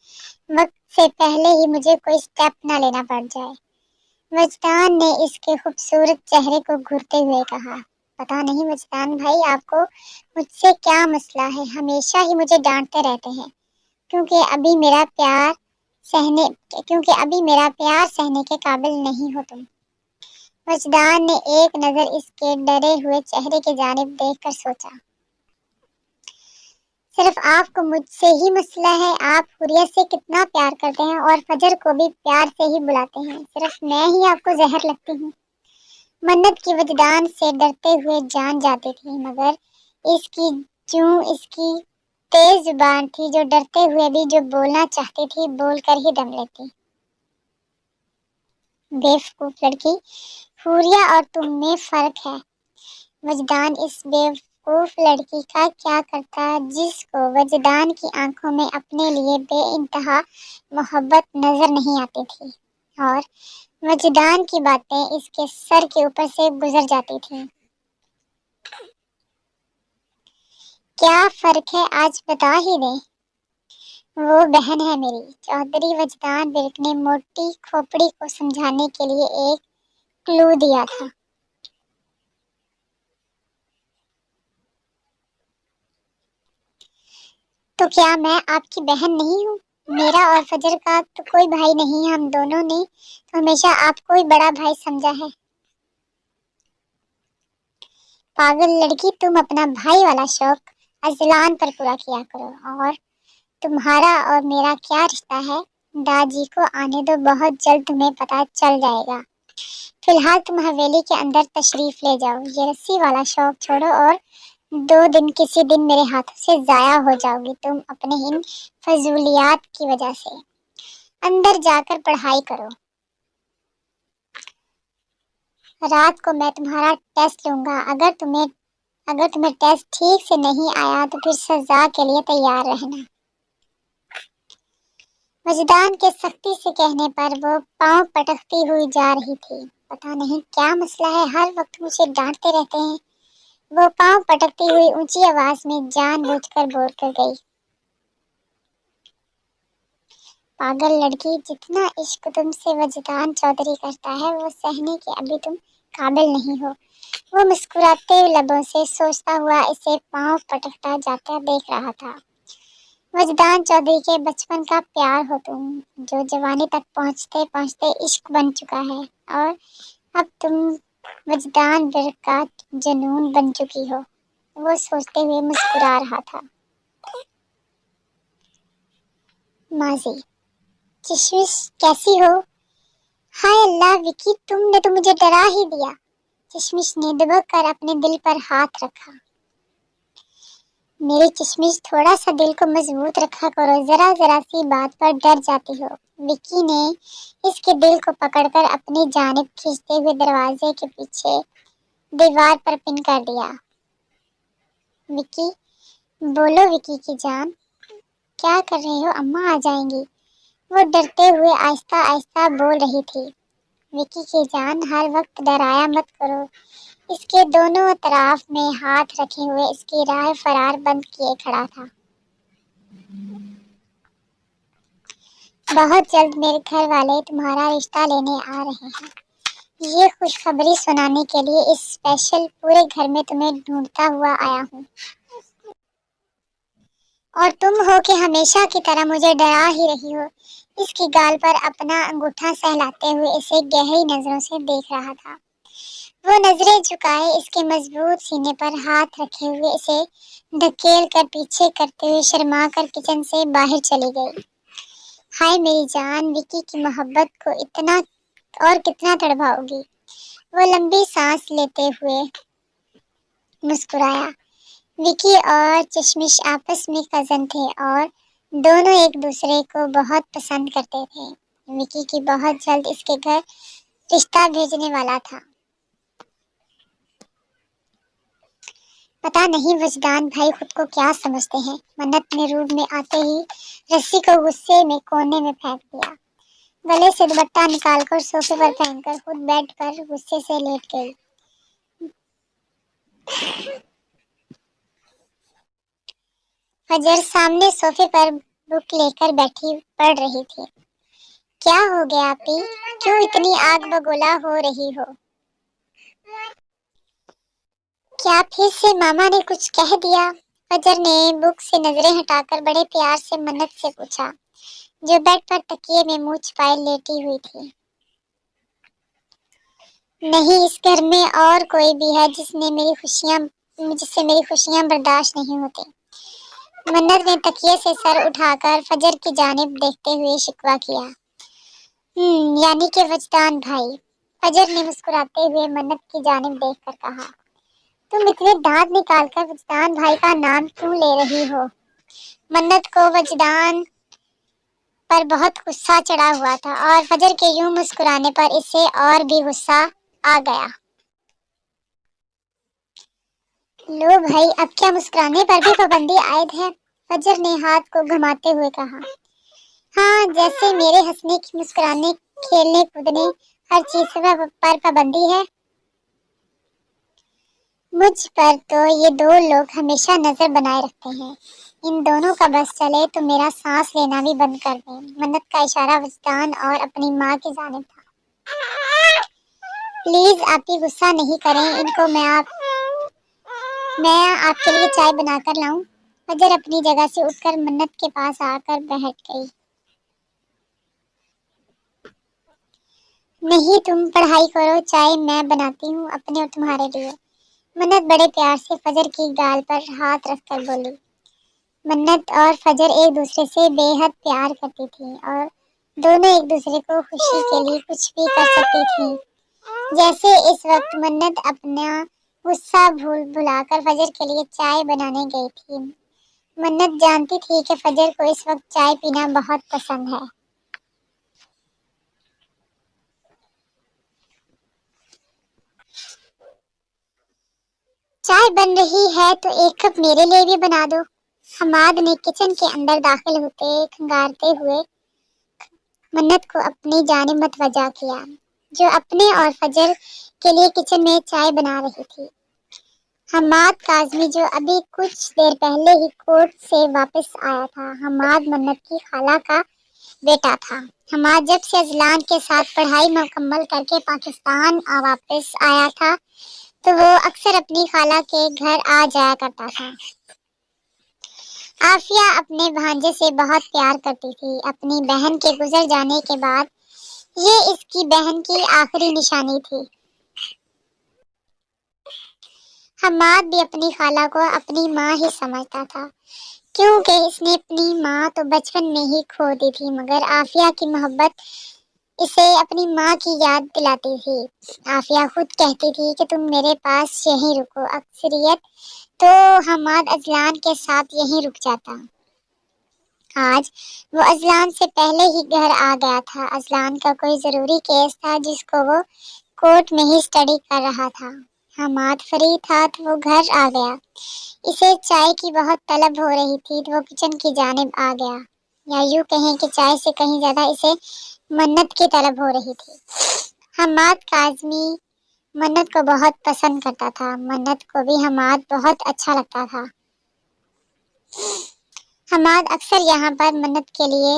वक्त से पहले ही मुझे कोई स्टेप ना लेना पड़ जाए। वजदान ने इसके खूबसूरत चेहरे को घूरते हुए कहा। पता नहीं वजदान भाई, आपको मुझसे क्या मसला है? हमेशा ही मुझे डांटते रहते हैं क्योंकि अभी मेरा प्यार सहने के काबिल नहीं हो तुम। वजदान ने एक नजर इसके डरे हुए चेहरे की जानिब देखकर सोचा, सिर्फ आपको मुझसे ही मसला है? आप हुरिया से कितना प्यार करते हैं और फजर को भी प्यार से ही बुलाते हैं, सिर्फ मैं ही आपको जहर लगती हूँ। मन्नत की वजदान से डरते हुए जान जाती थी, मगर इसकी तेज जुबान थी जो डरते हुए भी जो बोलना चाहती थी बोलकर ही दम लेती। बेवकूफ लड़की, हुरिया और तुम में फर्क है। वजदान इस बेवकूफ लड़की का क्या करता जिसको वजदान की आंखों में अपने लिए बेइंतहा मोहब्बत नजर नहीं आती थी और वजदान की बातें इसके सर के ऊपर से गुजर जाती थी। क्या फर्क है आज बता ही दे। वो बहन है मेरी। चौधरी वजदान बिर्क ने मोटी खोपड़ी को समझाने के लिए एक क्लू दिया था। तो क्या मैं आपकी बहन नहीं हूँ? मेरा और फजर का तो कोई भाई नहीं है, हम दोनों ने तो हमेशा आपको ही बड़ा भाई समझा है। पागल लड़की, तुम अपना भाई वाला शौक अजलान पर पूरा किया करो। और तुम्हारा और मेरा क्या रिश्ता है, दादी को आने दो, बहुत जल्द तुम्हें पता चल जाएगा। फिलहाल तुम हवेली के अंदर तशरीफ ले जाओ। ये रस्सी वाला शौक छोड़ो और 2 दिन किसी दिन मेरे हाथों से जाया हो जाओगी तुम अपने इन फजूलियात की वजह से। अंदर जाकर पढ़ाई करो। रात को मैं तुम्हारा टेस्ट लूंगा। अगर तुम्हें टेस्ट ठीक से नहीं आया तो फिर सजा के लिए तैयार रहना। वजदान के सख्ती से कहने पर वो पांव पटकती हुई जा रही थी। पता नहीं क्या मसला है, हर वक्त मुझे डांटते रहते हैं। वो पांव पटकती हुई ऊंची आवाज में जानबूझकर बोलकर गई। पागल लड़की, जितना इश्क तुमसे वजदान चौधरी करता है वो सहने के अभी तुम काबिल नहीं हो। वो मुस्कुराते लबों से सोचता हुआ इसे पांव पटकता जाता देख रहा था। वजदान चौधरी के बचपन का प्यार हो तुम, जो जवानी तक पहुंचते पहुंचते इश्क बन चुका है, और अब तुम वजदान बिर्क का जुनून बन चुकी हो। वो सोचते हुए मुस्कुरा रहा था। माजी, चश्मिश कैसी हो? हाय अल्लाह विकी, तुमने तो मुझे डरा ही दिया। चश्मिश ने दबक कर अपने दिल पर हाथ रखा। मेरी चश्मिश, थोड़ा सा दिल को मजबूत रखा करो, जरा जरा सी बात पर डर जाती हो। विकी ने इसके दिल को पकड़कर अपनी जानिब खींचते हुए दरवाजे के पीछे दीवार पर पिन कर दिया। विकी, बोलो विकी की जान, क्या कर रहे हो? अम्मा आ जाएंगी। वो डरते हुए आहिस्ता आहिस्ता बोल रही थी। विकी की जान, हर वक्त डराया मत करो। इसके दोनों तरफ में हाथ रखे हुए इसकी राह फरार बंद किए खड़ा था। बहुत जल्द मेरे घर वाले तुम्हारा रिश्ता लेने आ रहे हैं। ये खुशखबरी सुनाने के लिए इस स्पेशल पूरे घर में तुम्हें ढूंढता हुआ आया हूँ। اور تم ہو کہ ہمیشہ کی طرح مجھے ڈرا ہی رہی ہو۔ اس کی گال پر اپنا انگوٹھا سہلاتے ہوئے اسے گہری نظروں سے دیکھ رہا تھا۔ وہ نظریں جھکائے اس کے مضبوط سینے پر ہاتھ رکھے ہوئے اسے دھکیل کر پیچھے کرتے ہوئے شرما کر کچن سے باہر چلی گئی۔ ہائے میری جان، وکی کی محبت کو اتنا اور کتنا تڑپاؤ گی؟ وہ لمبی سانس لیتے ہوئے مسکرایا۔ وکی اور چشمش آپس میں کزن تھے اور دونوں ایک دوسرے کو بہت پسند کرتے تھے۔ وکی کی بہت جلد اس کے گھر رشتہ بھیجنے والا تھا۔ پتہ نہیں وجدان بھائی خود کو کیا سمجھتے ہیں۔ منت نے روم میں آتے ہی رسی کو غصے میں کونے میں پھینک دیا۔ گلے سے دوپٹہ نکال کر صوفے پر پہن کر خود بیڈ پر غصے سے لیٹ گئی۔ فجر سامنے صوفے پر بک لے کر بیٹھی پڑھ رہی تھی۔ کیا ہو گیا آپی؟ کیوں اتنی آگ بگولا ہو رہی ہو؟ کیا پھر سے ماما نے کچھ کہہ دیا؟ فجر نے بک سے نظریں ہٹا کر بڑے پیار سے منت سے پوچھا، جو بیڈ پر تکیے میں منہ چھپائے لیٹی ہوئی تھی۔ نہیں، اس گھر میں اور کوئی بھی ہے جس سے میری خوشیاں برداشت نہیں ہوتی۔ منت نے تکیے سے سر اٹھا کر فجر کی جانب دیکھتے ہوئے شکوہ کیا۔ یعنی کہ وجدان بھائی، فجر نے مسکراتے ہوئے منت کی جانب دیکھ کر کہا۔ تم اتنے دانت نکال کر وجدان بھائی کا نام کیوں لے رہی ہو؟ منت کو وجدان پر بہت غصہ چڑھا ہوا تھا اور فجر کے یوں مسکرانے پر اسے اور بھی غصہ آ گیا۔ لو بھائی، اب کیا مسکرانے پر بھی پابندی عائد ہے؟ فجر نے ہاتھ کو گھماتے ہوئے کہا۔ ہاں، جیسے میرے ہنسنے، مسکرانے، کھیلنے کودنے، ہر چیز پر پابندی ہے۔ مجھ پر تو یہ دو لوگ ہمیشہ نظر بنائے رکھتے ہیں۔ ان دونوں کا بس چلے تو میرا سانس لینا بھی بند کر دیں۔ منت کا اشارہ وجدان اور اپنی ماں کی جانب تھا۔ پلیز آپی غصہ نہیں کریں، ان کو میں آپ کے لیے چائے بنا کر لاؤں؟ فجر اپنی جگہ سے اٹھ کر منت کے پاس آ کر بیٹھ گئی۔ نہیں، تم پڑھائی کرو، چائے میں بناتی ہوں اپنے اور تمہارے لیے۔ منت بڑے پیار سے فجر کی گال پر ہاتھ رکھ کر بولی۔ منت اور فجر ایک دوسرے سے بے حد پیار کرتی تھی اور دونوں ایک دوسرے کو خوشی کے لیے کچھ بھی کر سکتی تھی۔ جیسے اس وقت منت اپنا غصہ بھلا کر فجر کے لیے چائے بنانے گئی تھی۔ منت جانتی تھی کہ فجر کو اس وقت چائے پینا بہت پسند ہے۔ چائے بن رہی ہے تو ایک کپ میرے لیے بھی بنا دو۔ حماد نے کچن کے اندر داخل ہوتے کھنگارتے ہوئے منت کو اپنی جانب متوجہ کیا، جو اپنے اور فجر کے لیے کچن میں چائے بنا رہی تھی۔ حماد کاظمی، جو ابھی کچھ دیر پہلے ہی کورٹ سے واپس آیا تھا، حماد منت کی خالہ کا بیٹا تھا۔ حماد جب سے اذلان کے ساتھ پڑھائی مکمل کر کے پاکستان واپس آیا تھا تو وہ اکثر اپنی خالہ کے گھر آ جایا کرتا تھا۔ عافیہ اپنے بھانجے سے بہت پیار کرتی تھی۔ اپنی بہن کے گزر جانے کے بعد یہ اس کی بہن کی آخری نشانی تھی۔ حماد بھی اپنی خالہ کو اپنی ماں ہی سمجھتا تھا، کیونکہ اس نے اپنی ماں تو بچپن میں ہی کھو دی تھی، مگر عافیہ کی محبت اسے اپنی ماں کی یاد دلاتی تھی۔ عافیہ خود کہتی تھی کہ تم میرے پاس یہیں رکو۔ اکثریت تو حماد اذلان کے ساتھ یہیں رک جاتا۔ آج وہ اذلان سے پہلے ہی گھر آ گیا تھا۔ اذلان کا کوئی ضروری کیس تھا جس کو وہ کورٹ میں ہی اسٹڈی کر رہا تھا۔ حماد فری تھا تو وہ گھر آ گیا۔ اسے چائے کی بہت طلب ہو رہی تھی تو وہ کچن کی جانب آ گیا، یا یوں کہیں کہ چائے سے کہیں زیادہ اسے منت کی طلب ہو رہی تھی۔ حماد کاظمی منت کو بہت پسند کرتا تھا۔ منت کو بھی حماد بہت اچھا لگتا تھا۔ حماد اکثر یہاں پر منت کے لیے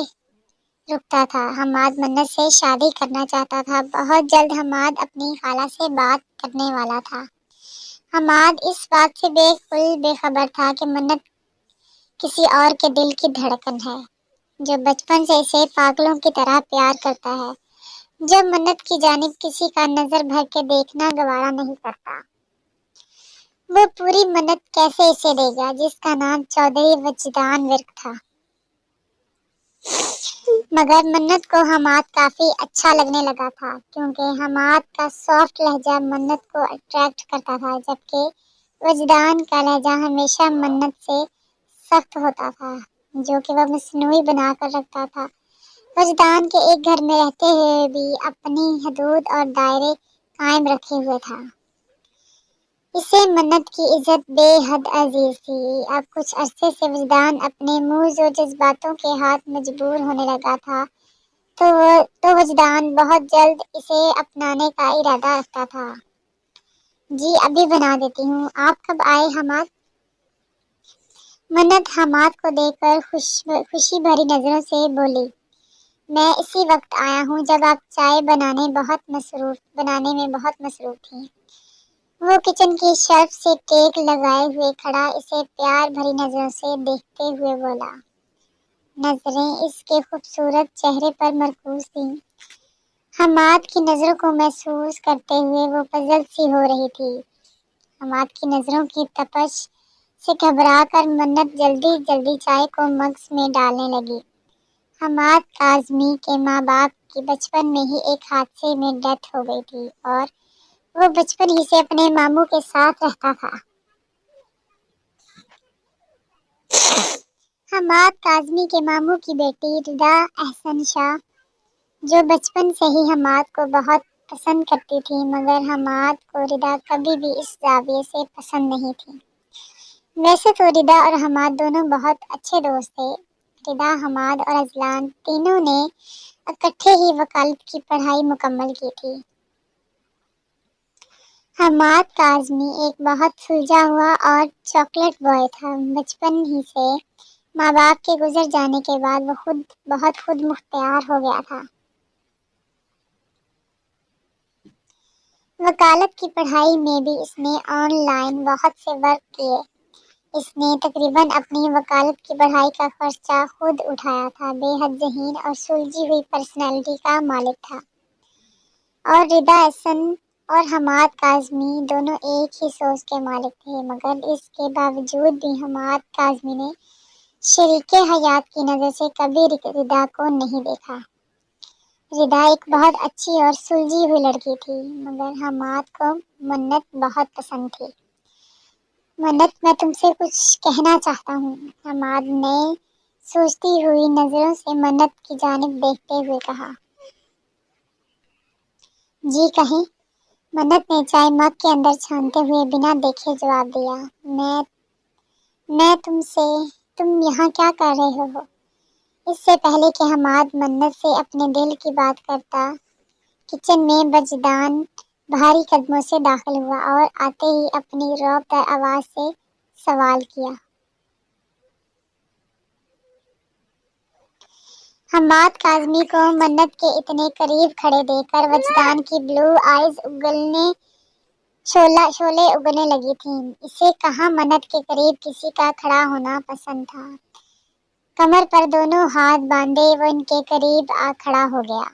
رکتا تھا۔ حماد منت سے شادی کرنا چاہتا تھا۔ بہت جلد حماد اپنی خالہ سے بات کرنے والا تھا۔ حماد اس بات سے بالکل بے خبر تھا کہ منت किसी और के दिल की धड़कन है, जो बचपन से इसे पागलों की तरह प्यार करता है, जो मन्नत की जानिब किसी का नजर भर के देखना गवारा नहीं करता। वो पूरी मन्नत कैसे इसे देगा जिसका नाम चौधरी वजदान विर्क था। मगर मन्नत को हमाद काफी अच्छा लगने लगा था, क्योंकि हमाद का सॉफ्ट लहजा मन्नत को अट्रैक्ट करता था, जबकि वजदान का लहजा हमेशा मन्नत से सख्त होता था, जो कि वह मसनूई बना कर रखता था। वजदान के एक घर में रहते हुए भी अपनी हदूद और दायरे कायम रखे हुए था। इसे मन्नत की इज्जत बेहद अजीज थी। अब कुछ अरसे से वजदान अपने मुँह और जज्बातों के हाथ मजबूर होने लगा था, तो वजदान बहुत जल्द इसे अपनाने का इरादा रखता था। जी अभी बना देती हूँ, आप कब आए हमाद? मन्नत हमाद को देखकर खुशी भरी नजरों से बोली, मैं इसी वक्त आया हूँ जब आप चाय बनाने में बहुत मसरूफ थी। वो किचन की शेल्फ से टेक लगाए हुए खड़ा इसे प्यार भरी नजरों से देखते हुए बोला। नजरें इसके खूबसूरत चेहरे पर मरकूज थीं। हमाद की नजरों को महसूस करते हुए वो पजल सी हो रही थी। हमाद की नजरों की तपश से घबराकर मन्नत जल्दी जल्दी चाय को मग्स में डालने लगी। हमाद काज़मी के माँ बाप की बचपन में ही एक हादसे में डेथ हो गई थी और वो बचपन ही से अपने मामू के साथ रहता था। हमाद काज़मी के मामू की बेटी रिदा एहसन शाह, जो बचपन से ही हमाद को बहुत पसंद करती थी, मगर हमाद को रिदा कभी भी इस जाविये से पसंद नहीं थी। वैसे तो रिदा और हमाद दोनों बहुत अच्छे दोस्त थे। रिदा, हमाद और अजलान तीनों ने इकट्ठे ही वकालत की पढ़ाई मुकम्मल की थी। हमाद काज़मी एक बहुत सुलझा हुआ और चॉकलेट बॉय था। बचपन ही से माँ बाप के गुजर जाने के बाद वो बहुत खुद मुख्तियार हो गया था। वकालत की पढ़ाई में भी इसने ऑनलाइन बहुत से वर्क किए। इसने तकरीबन अपनी वकालत की पढ़ाई का खर्चा खुद उठाया था। बेहद ज़हीन और सुलझी हुई पर्सनैलिटी का मालिक था। और रिदा एहसन और हमाद काज़मी दोनों एक ही सोच के मालिक थे, मगर इसके बावजूद भी हमाद काज़मी ने शरीके हयात की नज़र से कभी रिदा को नहीं देखा। रिदा एक बहुत अच्छी और सुलझी हुई लड़की थी, मगर हमाद को मन्नत बहुत पसंद थी। मन्नत, मैं तुमसे कुछ कहना चाहता हूँ, हमाद ने सोचती हुई नजरों से मन्नत की जानिब देखते हुए कहा। जी कहें, मन्नत ने चाय मग के अंदर छानते हुए बिना देखे जवाब दिया। मैं तुम यहाँ क्या कर रहे हो? इससे पहले कि हमाद मन्नत से अपने दिल की बात करता, किचन में वजदान भारी कदमों से दाखिल हुआ और आते ही अपनी रौबदार आवाज से सवाल किया। हमाद काज़मी को मन्नत के इतने करीब खड़े देखकर वजदान की ब्लू आइज शोले उगलने लगी थीं। इसे कहाँ मन्नत के करीब किसी का खड़ा होना पसंद था। कमर पर दोनों हाथ बांधे वो इनके करीब आ खड़ा हो गया।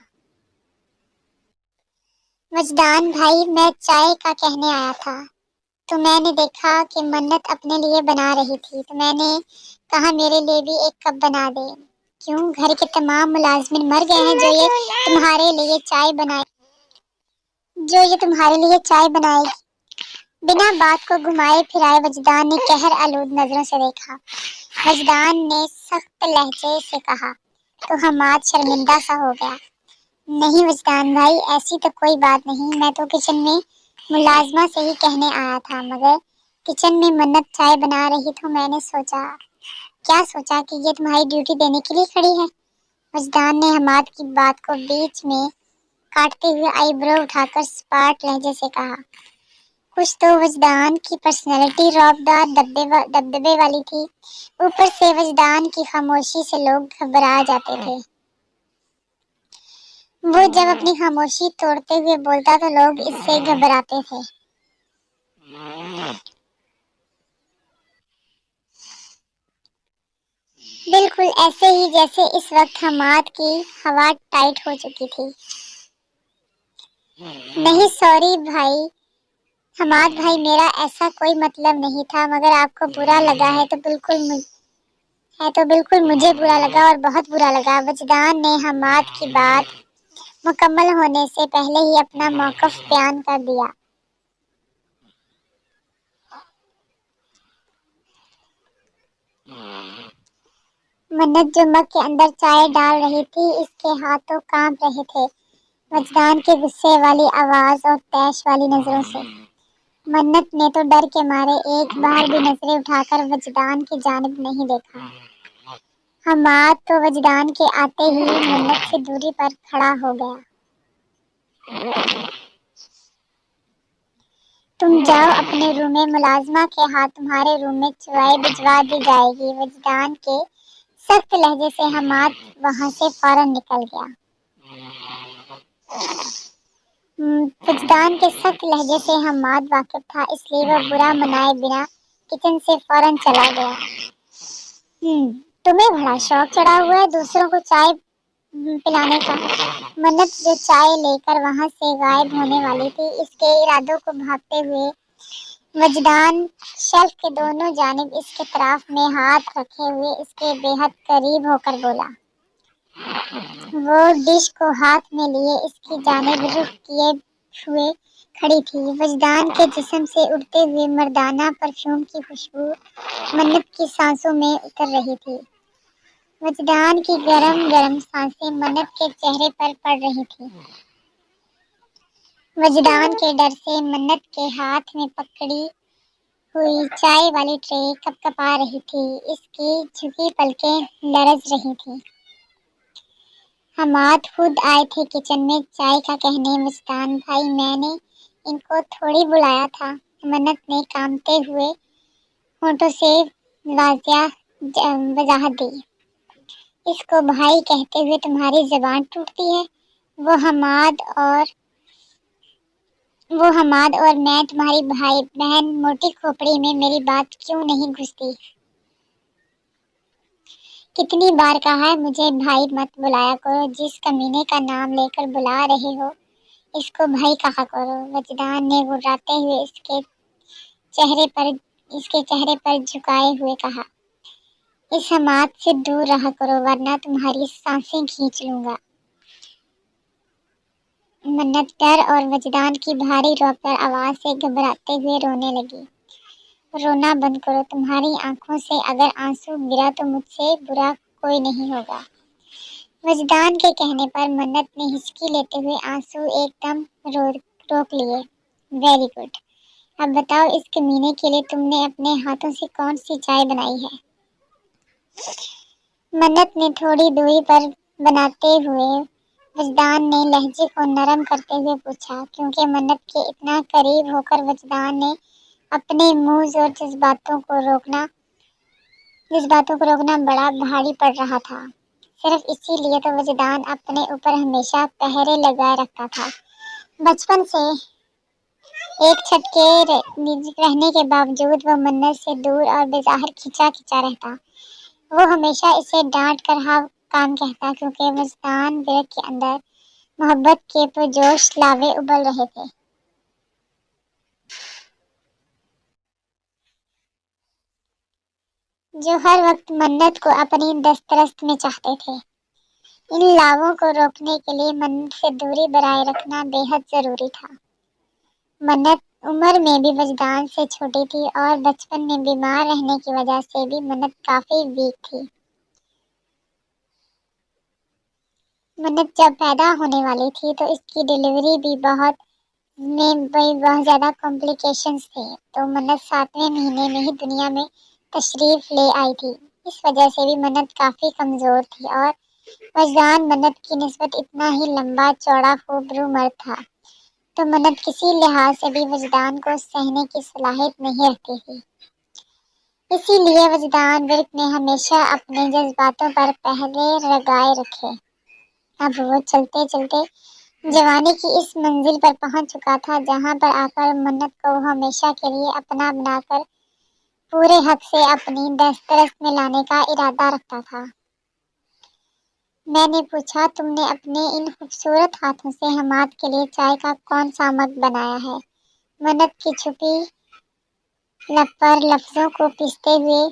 वजदान भाई, मैं चाय का कहने आया था, तो मैंने देखा कि मन्नत अपने लिए बना रही थी, तो मैंने कहा मेरे लिए भी एक कप बना दे। क्यों, घर के तमाम मुलाजमिन मर गए हैं जो ये तुम्हारे लिए चाय बनाएगी? बिना बात को घुमाए फिराए वजदान ने कहर आलूद नजरों से देखा। वजदान ने सख्त लहजे से कहा, तो हमाद शर्मिंदा सा हो गया। नहीं वजदान भाई, ऐसी तो कोई बात नहीं, मैं तो किचन में मुलाजमा से ही कहने आया था, मगर किचन में मन्नत चाय बना रही तो मैंने सोचा कि ये तुम्हारी ड्यूटी देने के लिए खड़ी है। वजदान ने हमाद की बात को बीच में काटते हुए आईब्रो उठाकर स्पार्ट लहजे से कहा। कुछ तो वजदान की पर्सनैलिटी रौबदार दबदबे वाली थी, ऊपर से वजदान की खामोशी से लोग घबरा जाते थे। वो जब अपनी खामोशी तोड़ते हुए बोलता तो लोग इससे घबराते थे। ایسے ہی جیسے اس وقت حماد کی ہوا ٹائٹ ہو چکی تھی۔ نہیں سوری بھائی حماد بھائی، میرا ایسا کوئی مطلب نہیں تھا، مگر آپ کو برا لگا ہے تو بالکل مجھے برا لگا اور بہت برا لگا۔ وجدان نے حماد کی بات مکمل ہونے سے پہلے ہی اپنا موقف بیان کر دیا۔ منت جو مگ کے اندر چائے ڈال رہی تھی، اس کے ہاتھوں کانپ رہے تھے وجدان کے غصے والی آواز اور تیش والی نظروں سے۔ منت نے تو ڈر کے مارے ایک بار بھی نظریں اٹھا کر وجدان کی جانب نہیں دیکھا۔ حماد تو وجدان کے آتے ہی منت سے دوری پر کھڑا ہو گیا۔ تم جاؤ اپنے روم میں، ملازمہ کے ہاتھ تمہارے روم میں چائے بھجوا دی جائے گی۔ وجدان کے سخت لہجے سے حماد وہاں سے فوراً نکل گیا۔ وجدان کے سخت لہجے سے حماد واقف تھا، اس لیے وہ برا منائے بنا کچن سے فوراً چلا گیا۔ تمہیں بڑا شوق چڑھا ہوا ہے دوسروں کو چائے پلانے کا۔ منت جو چائے لے کر وہاں سے غائب ہونے والی تھی، اس کے ارادوں کو بھانپتے ہوئے وجدان شیلف کے دونوں جانب اس کے طرف میں ہاتھ رکھے ہوئے اس کے بے حد قریب ہو کر بولا۔ وہ ڈش کو ہاتھ میں لیے اس کی جانب رخ کیے ہوئے کھڑی تھی۔ وجدان کے جسم سے اڑتے ہوئے مردانہ پرفیوم کی خوشبو منت کی سانسوں میں اتر رہی تھی۔ وجدان کی گرم گرم سانسیں منت کے چہرے پر پڑ رہی تھی۔ وجدان کے ڈر سے منت کے ہاتھ میں پکڑی ہوئی چائے والی ٹرے کپکپا رہی تھی، اس کی جھکی پلکیں لرز رہی تھیں۔ حماد خود آئے تھے کچن میں چائے کا کہنے۔ وجدان بھائی، میں نے ان کو تھوڑی بلایا تھا، منت نے کانپتے ہوئے ہونٹوں سے وضاحت دی۔ اس کو بھائی کہتے ہوئے تمہاری زبان ٹوٹتی ہے؟ وہ حماد اور میں تمہاری بھائی بہن، موٹی کھوپڑی میں میری بات کیوں نہیں گھستی؟ کتنی بار کہا ہے مجھے بھائی مت بلایا کرو، جس کمینے کا نام لے کر بلا رہے ہو اس کو بھائی کہا کرو۔ وجدان نے گھبراتے ہوئے اس کے چہرے پر جھکائے ہوئے کہا۔ اس حماد سے دور رہا کرو ورنہ تمہاری سانسیں کھینچ لوں گا۔ منت ڈر اور وجدان کی بھاری روپر آواز سے گھبراتے ہوئے رونے لگی۔ رونا بند کرو، تمہاری آنکھوں سے اگر آنسو گرا تو مجھ سے برا کوئی نہیں ہوگا۔ وجدان کے کہنے پر منت نے ہچکی لیتے ہوئے آنسو ایک دم روک لیے۔ ویری گڈ، اب بتاؤ اس کمینے کے لیے تم نے اپنے ہاتھوں سے کون سی چائے بنائی ہے؟ منت نے تھوڑی دوری پر بناتے ہوئے وجدان نے لہجے کو نرم کرتے ہوئے پوچھا، کیونکہ منت کے اتنا قریب ہو کر وجدان نے اپنے موز اور جذباتوں کو روکنا بڑا بھاری پڑ رہا تھا۔ صرف اسی لیے تو وجدان اپنے اوپر ہمیشہ پہرے لگائے رکھتا تھا۔ بچپن سے ایک چھت کے رہنے کے باوجود وہ منت سے دور اور بظاہر کھنچا رہتا۔ وہ ہمیشہ اسے ڈانٹ کر ہاں کام کہتا، کیونکہ وجدان دل کے اندر محبت کے پرجوش لاوے ابل رہے تھے، جو ہر وقت منت کو اپنی دسترس میں چاہتے تھے۔ ان لاووں کو روکنے کے لیے منت سے دوری برائے رکھنا بے حد ضروری تھا۔ منت عمر میں بھی وجدان سے چھوٹی تھی اور بچپن میں بیمار رہنے کی وجہ سے بھی منت کافی ویک تھی۔ منت جب پیدا ہونے والی تھی تو اس کی ڈیلیوری بھی بہت زیادہ کمپلیکیشنز تھے، تو منت 7ویں مہینے میں ہی دنیا میں تشریف لے آئی تھی۔ اس وجہ سے بھی منت کافی کمزور تھی اور وجدان منت کی نسبت اتنا ہی لمبا چوڑا خوبرو مرد تھا، تو منت کسی لحاظ سے بھی وجدان کو سہنے کی صلاحیت نہیں رکھتی تھی۔ اسی لیے وجدان ورک نے ہمیشہ اپنے جذباتوں پر پہرے لگائے رکھے۔ اب وہ چلتے چلتے جوانی کی اس منزل پر پہنچ چکا تھا جہاں پر آ کر منت کو وہ ہمیشہ کے لیے اپنا بنا کر پورے حق سے اپنی دسترس میں لانے کا ارادہ رکھتا تھا۔ मैंने पूछा, तुमने अपने इन खूबसूरत हाथों से हमाद के लिए चाय का कौन सा मग बनाया है? मन्नत की छुपी लब पर लफ्जों को पीसते हुए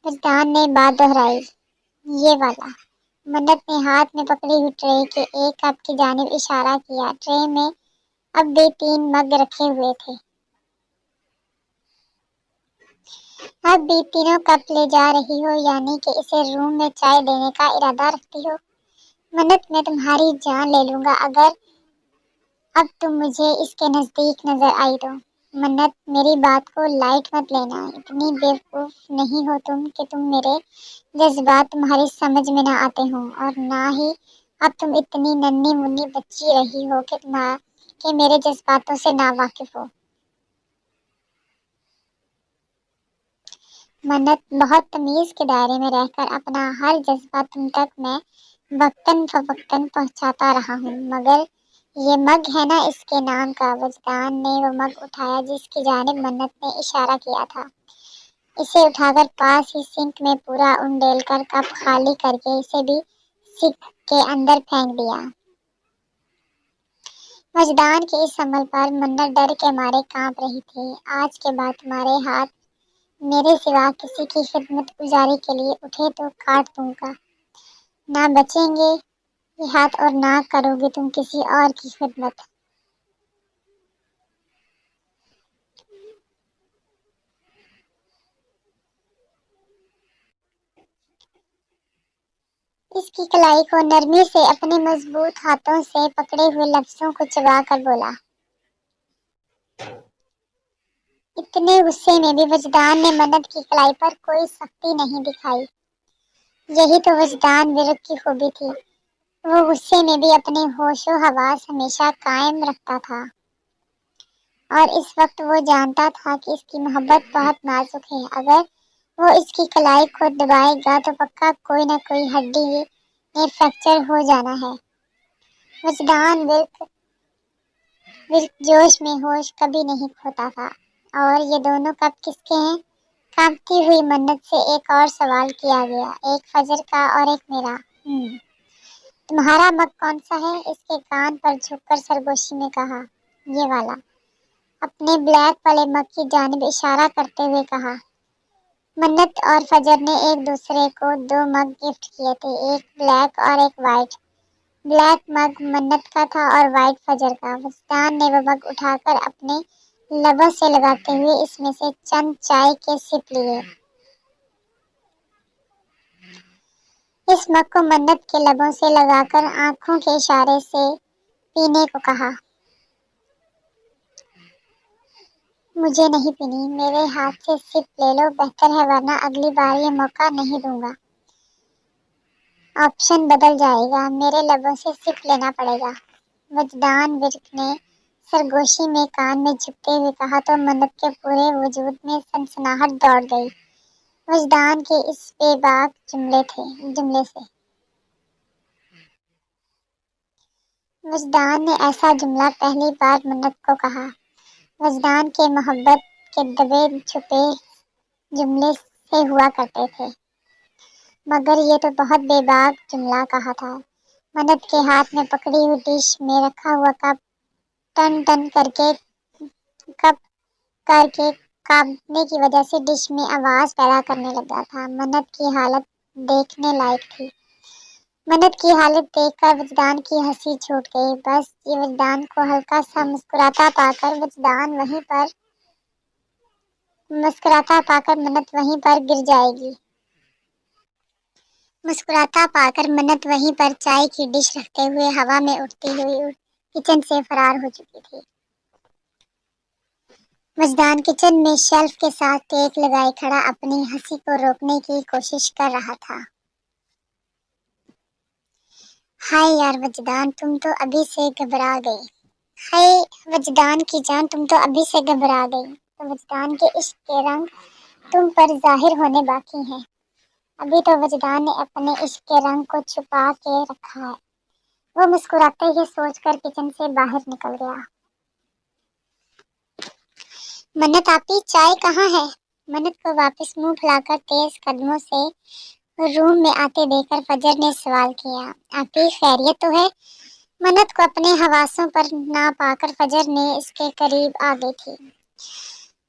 वजदान ने बात दोहराई, ये वाला। मन्नत ने हाथ में पकड़ी हुई ट्रे के एक कप की जानिब इशारा किया। ट्रे में अब भी 3 मग रखे हुए थे। अब भी तीनों कप ले जा रही हो, यानी कि इसे रूम में चाय देने का इरादा रखती हो। मन्नत, मैं तुम्हारी जान ले लूंगा अगर अब तुम मुझे इसके नजदीक नजर आई तो। मन्नत, मेरी बात को लाइट मत लेना। इतनी बेवकूफ नहीं हो तुम कि तुम मेरे जज्बात तुम्हारी समझ में ना आते हों, और ना ही अब तुम इतनी नन्ही मुन्नी बच्ची रही हो कि मेरे जज्बातों से ना वाकिफ हो। मन्नत, बहुत तमीज के दायरे में रहकर अपना हर जज्बा तुम तक मैं वक्तन फवक्तन पहुंचाता रहा हूँ, मगर ये मग है ना इसके नाम का। वजदान ने वो मग उठाया जिसकी जानिब मन्नत ने इशारा किया था। इसे उठाकर पास ही सिंक में पूरा उंडेल कर कप खाली करके इसे भी सिंक के अंदर फेंक दिया। वजदान के इस अमल पर मन्नत डर के मारे कांप रही थी। आज के बाद तुम्हारे हाथ मेरे सिवा किसी की खिदमत गुजारी के लिए उठे तो काट दूंगा। ना बचेंगे ये हाथ और ना करोगे तुम किसी और की खिदमत। इसकी कलाई को नरमी से अपने मजबूत हाथों से पकड़े हुए लफ्जों को चबा कर बोला। इतने गुस्से में भी वजदान ने मन्नत की कलाई पर कोई सख्ती नहीं दिखाई। यही तो वजदान विरक की खूबी थी। वो गुस्से में भी अपने होशो हवास हमेशा कायम रखता था, और इस वक्त वो जानता था कि इसकी मोहब्बत बहुत नाजुक है। अगर वो इसकी कलाई को दबाएगा तो पक्का कोई न कोई हड्डी में फ्रैक्चर हो जाना है। वजदान विरक जोश में होश कभी नहीं खोता था। और ये दोनों कप किसके हैं? कांपती हुई मन्नत से एक और सवाल किया गया, एक फजर का और एक मेरा। तुम्हारा मग कौन सा है? इसके कान पर झुककर सरगोशी में कहा, ये वाला। अपने ब्लैक वाले मग की जानिब इशारा करते हुए कहा। मन्नत और फजर ने एक दूसरे को 2 मग गिफ्ट किए थे, एक ब्लैक और एक वाइट। ब्लैक मग मन्नत का था और वाइट फजर का। वजदान ने वो मग उठाकर अपने लबों से लगाते हुए इसमें से चंद चाय के सिप लिए। इस मग को मन्नत के लबों से लगाकर आंखों के इशारे से पीने को कहा। मुझे नहीं पीनी, मेरे हाथ से सिप ले लो बेहतर है, वरना अगली बार ये मौका नहीं दूंगा। ऑप्शन बदल जाएगा, मेरे लबों से सिप लेना पड़ेगा। वजदान विरक ने सरगोशी में कान में झुकते हुए कहा तो मन्नत के पूरे वजूद में सनसनाहट दौड़ गई वजदान के इस बेबाक जुमले से। वजदान ने ऐसा जुमला पहली बार मन्नत को कहा। वजदान के मोहब्बत के दबे छुपे जुमले से हुआ करते थे, मगर ये तो बहुत बेबाक जुमला कहा था। मन्नत के हाथ में पकड़ी हुई डिश में रखा हुआ कप टन टन कप करके कांपने की वजह से डिश में आवाज पैदा करने लगा था। मन्नत की हालत देखने लायक थी। मन्नत की हालत देखकर वजदान की हंसी छूट गई। बस ये वजदान को हल्का सा मुस्कुराता पाकर मन्नत वहीं पर गिर जाएगी। मुस्कुराता पाकर मन्नत वहीं पर चाय की डिश रखते हुए हवा में उड़ती हुई किचन से फरार हो चुकी थी। वजदान किचन में शेल्फ के साथ केक लगाए खड़ा अपनी हंसी को रोकने की कोशिश कर रहा था। हाय यार वजदान, तुम तो अभी से घबरा गई। हाय वजदान की जान, तुम तो अभी से घबरा गई। तो वजदान के इश्क के रंग तुम पर जाहिर होने बाकी हैं। अभी तो वजदान ने अपने इश्क के रंग को छुपा के रखा है। वो मुस्कुराते ही सोचकर किचन से बाहर निकल गया। मन्नत आपी, चाय कहाँ है? मन्नत को वापस मुंह फुलाकर तेज कदमों से रूम में आते देखकर फजर ने सवाल किया, आपी खैरियत तो है? मन्नत को अपने हवासों पर ना पाकर फजर ने इसके करीब आ गई थी।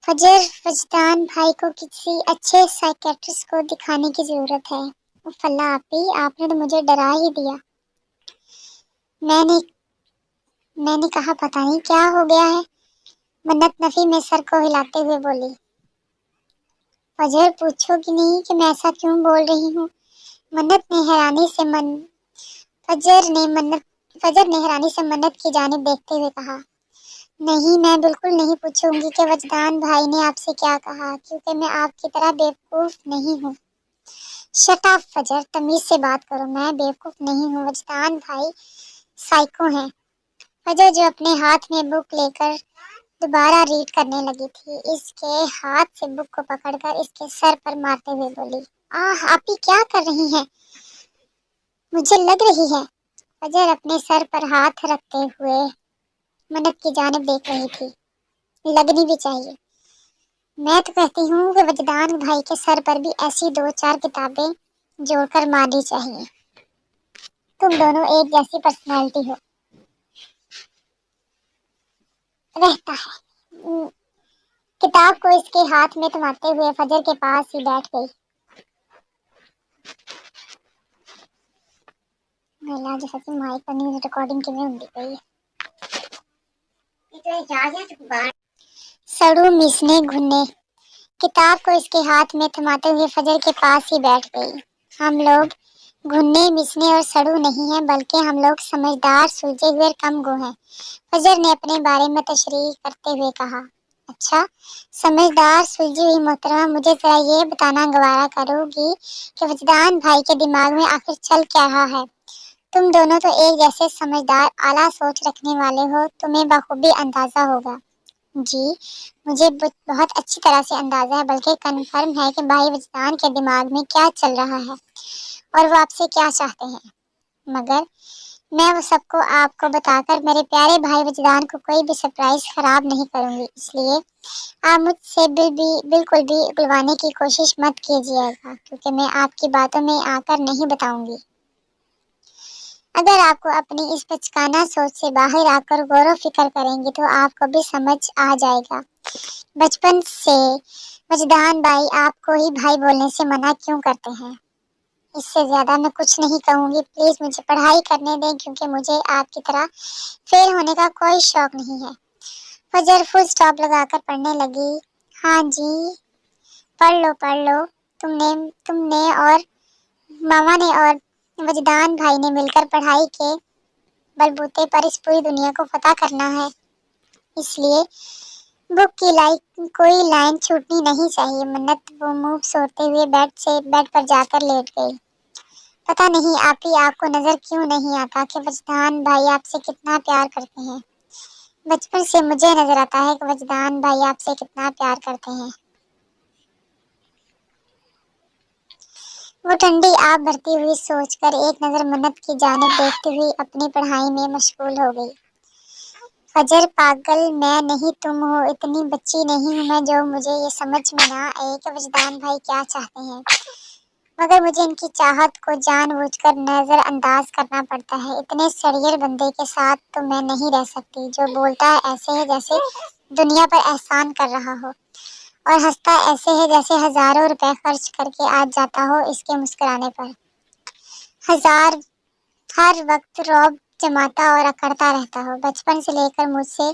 फजर, वजदान भाई को किसी अच्छे साइकेट्रिस्ट को दिखाने की जरूरत है। फल्ला आपी, आपने तो मुझे डरा ही दिया। मैंने कहा पता नहीं क्या हो गया है। मन्नत नफी में सर को हिलाते हुए बोली। फजर, पूछोगी नहीं कि मैं ऐसा क्यों बोल रही हूँ? मन्नत ने हैरानी से फजर ने हैरानी से मन्नत की जानिब देखते हुए कहा, नहीं, मैं बिल्कुल नहीं पूछूंगी कि वजदान भाई ने आपसे क्या कहा, क्योंकि मैं आपकी तरह बेवकूफ नहीं हूँ। शट अप फजर, तमीज से बात करो। मैं बेवकूफ नहीं हूँ, वजदान भाई साइको हैं। फजर जो अपने हाथ में बुक लेकर दोबारा रीड करने लगी थी, इसके हाथ से बुक को पकड़कर इसके सर पर मारते हुए बोली, आह, आप ही क्या कर रही हैं? मुझे लग रही है। फजर अपने सर पर हाथ रखते हुए मन्नत की जानिब देख रही थी। लगनी भी चाहिए। मैं तो कहती हूँ कि वजदान भाई के सर पर भी ऐसी 2-4 किताबें जोड़कर मारनी चाहिए। तुम दोनों एक जैसी पर्सनालिटी हो। रहता है। किताब को इसके हाथ में थमाते हुए फजर के पास ही बैठ गई। महिला जो सच माइक पर न्यूज रिकॉर्डिंग की में गई। सड़ू मिसने घुने किताब को इसके हाथ में थमाते हुए फजर के पास ही बैठ गई। हम लोग घुनने, मिसने और सड़ू नहीं हैं, बल्कि हम लोग समझदार, सुलझे हुए और कम गो हैं। फजर ने अपने बारे में तशरीह करते हुए कहा, अच्छा, समझदार सुलझी हुई मोहतरमा, मुझे जरा ये बताना गवारा करोगी कि वजदान भाई के दिमाग में आखिर चल क्या रहा है? तुम दोनों तो एक जैसे समझदार, आला सोच रखने वाले हो, तुम्हें बखूबी अंदाजा होगा। जी, मुझे बहुत अच्छी तरह से अंदाजा है, बल्कि कन्फर्म है कि भाई वजदान के दिमाग में क्या चल रहा है और वो आपसे क्या चाहते हैं। मगर मैं वो सबको आपको बताकर मेरे प्यारे भाई वजदान को कोई भी सरप्राइज खराब नहीं करूंगी, इसलिए आप मुझसे बिल्कुल भी उगलवाने की कोशिश मत कीजिएगा, क्योंकि मैं आपकी बातों में आकर नहीं बताऊंगी। अगर आपको अपनी इस बचकाना सोच से बाहर आकर गौर फिक्र करेंगे तो आपको भी समझ आ जाएगा बचपन से वजदान भाई आपको ही भाई बोलने से मना क्यों करते हैं। इससे ज्यादा मैं कुछ नहीं कहूँगी, प्लीज मुझे पढ़ाई करने दें, क्योंकि मुझे आपकी तरह फेल होने का कोई शौक नहीं है। फजर फुल स्टॉप लगाकर पढ़ने लगी। हाँ जी, पढ़ लो। तुमने और मामा ने और वजदान भाई ने मिलकर पढ़ाई के बलबूते पर इस पूरी दुनिया को फतह करना है, इसलिए बुक की कोई लाइन छूटनी नहीं चाहिए। मन्नत वो मुंह सोते हुए बेड पर जाकर लेट गई। पता नहीं आपको नजर क्यों नहीं आता कि वजदान भाई आपसे कितना प्यार करते हैं। बचपन से मुझे नजर आता है कि वजदान भाई आपसे कितना प्यार करते हैं। वो ठंडी आग भरती हुई सोचकर एक नजर मन्नत की जानिब देखती हुई अपनी पढ़ाई में मशगूल हो गई। फजर, पागल मैं नहीं तुम हो, इतनी बच्ची नहीं हूँ मैं जो मुझे ये समझ में ना आए कि वजदान भाई क्या चाहते हैं, मगर मुझे इनकी चाहत को जानबूझकर नजरअंदाज करना पड़ता है। इतने सड़ियर बंदे के साथ तो मैं नहीं रह सकती, जो बोलता है ऐसे है जैसे दुनिया पर एहसान कर रहा हो, और हंसता ऐसे है जैसे हजारों रुपए खर्च करके आज जाता हो इसके मुस्कुराने पर। हर वक्त रौब जमाता और अकड़ता रहता हो। बचपन से लेकर मुझसे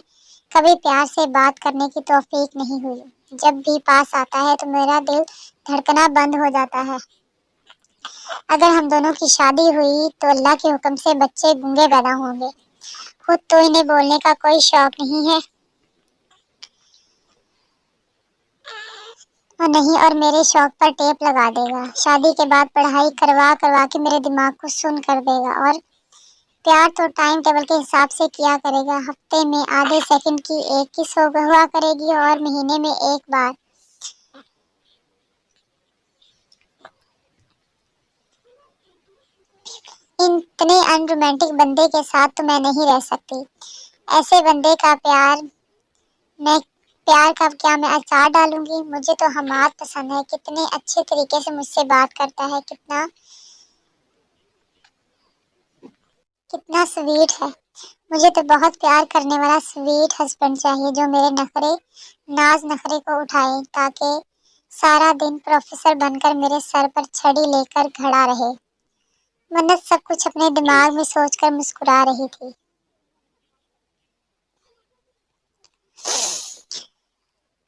कभी प्यार से बात करने की तौफीक नहीं हुई। जब भी पास आता है तो मेरा दिल धड़कना बंद हो जाता है। अगर हम दोनों की शादी हुई तो अल्लाह के हुक्म से बच्चे गूंगे पैदा होंगे। खुद तो इन्हें बोलने का कोई शौक नहीं है और मेरे शौक पर टेप लगा देगा। शादी के बाद पढ़ाई करवा के मेरे दिमाग को सुन कर देगा, और प्यार तो टाइम टेबल के हिसाब से किया करेगा। हफ्ते में आधे सेकंड की एक किस हुआ करेगी और महीने में एक बार। इतने अनरोमांटिक बंदे के साथ तो मैं नहीं रह सकती। ऐसे बंदे का प्यार मैं प्यार का क्या मैं अचार डालूंगी? मुझे तो हमाद पसंद है, कितने अच्छे तरीके से मुझसे बात करता है, कितना कितना स्वीट है। मुझे तो बहुत प्यार करने वाला स्वीट हस्बैंड चाहिए जो मेरे नाज नखरे को उठाए, ताकि सारा दिन प्रोफेसर बनकर मेरे सर पर छड़ी लेकर खड़ा रहे। मन्नत सब कुछ अपने दिमाग में सोचकर मुस्कुरा रही थी।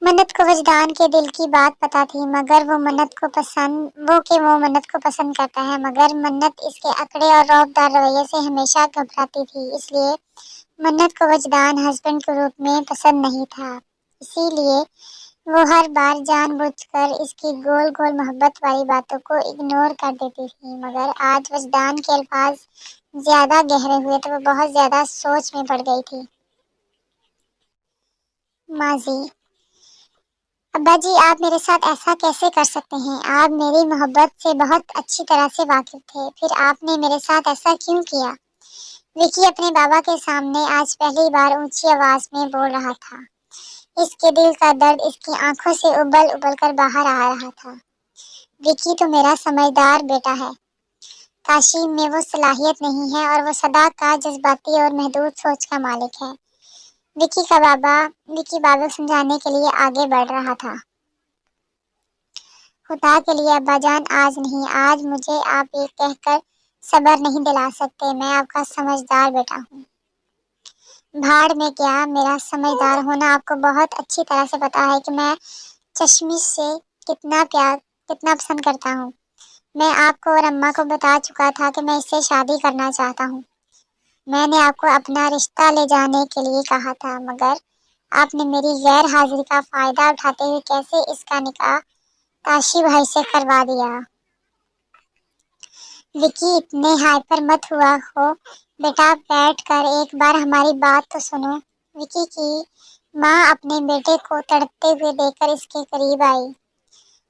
मन्नत को वजदान के दिल की बात पता थी, मगर वो मन्नत को पसंद करता है, मगर मन्नत इसके अकड़े और रौबदार रवैये से हमेशा घबराती थी। इसलिए मन्नत को वजदान हस्बैंड के रूप में पसंद नहीं था। इसीलिए वो हर बार जानबूझकर इसकी गोल गोल मोहब्बत वाली बातों को इग्नोर कर देती थी। मगर आज वजदान के अल्फाज ज्यादा गहरे हुए तो वो बहुत ज्यादा सोच में पड़ गई थी। माजी, अब्बा जी, आप मेरे साथ ऐसा कैसे कर सकते हैं? आप मेरी मोहब्बत से बहुत अच्छी तरह से वाकिफ थे, फिर आपने मेरे साथ ऐसा क्यों किया? विकी अपने बाबा के सामने आज पहली बार ऊंची आवाज में बोल रहा था। इसके दिल का दर्द इसकी आंखों से उबल उबल कर बाहर आ रहा था। विकी तो मेरा समझदार बेटा है, काशी में वो सलाहियत नहीं है और वो सदा का जज्बाती और महदूद सोच का मालिक है। विकी बाबा को समझाने के लिए आगे बढ़ रहा था। खुदा के लिए अब्बाजान, आज नहीं, आज मुझे आप ये कहकर सब्र नहीं दिला सकते, मैं आपका समझदार बेटा हूँ। भाड़ में क्या, मेरा समझदार होना आपको बहुत अच्छी तरह से पता है कि मैं चश्मिश से कितना पसंद करता हूँ। मैं आपको और अम्मा को बता चुका था कि मैं इससे शादी करना चाहता हूँ। मैंने आपको अपना रिश्ता ले जाने के लिए कहा था, मगर आपने मेरी गैर हाजिरी का फायदा उठाते हुए कैसे इसका निकाह काशी भाई से करवा दिया। विकी, इतने हाइपर मत हुआ हो बेटा, बैठ कर एक बार हमारी बात तो सुनो। विकी की माँ अपने बेटे को तड़पते हुए देखकर इसके करीब आई।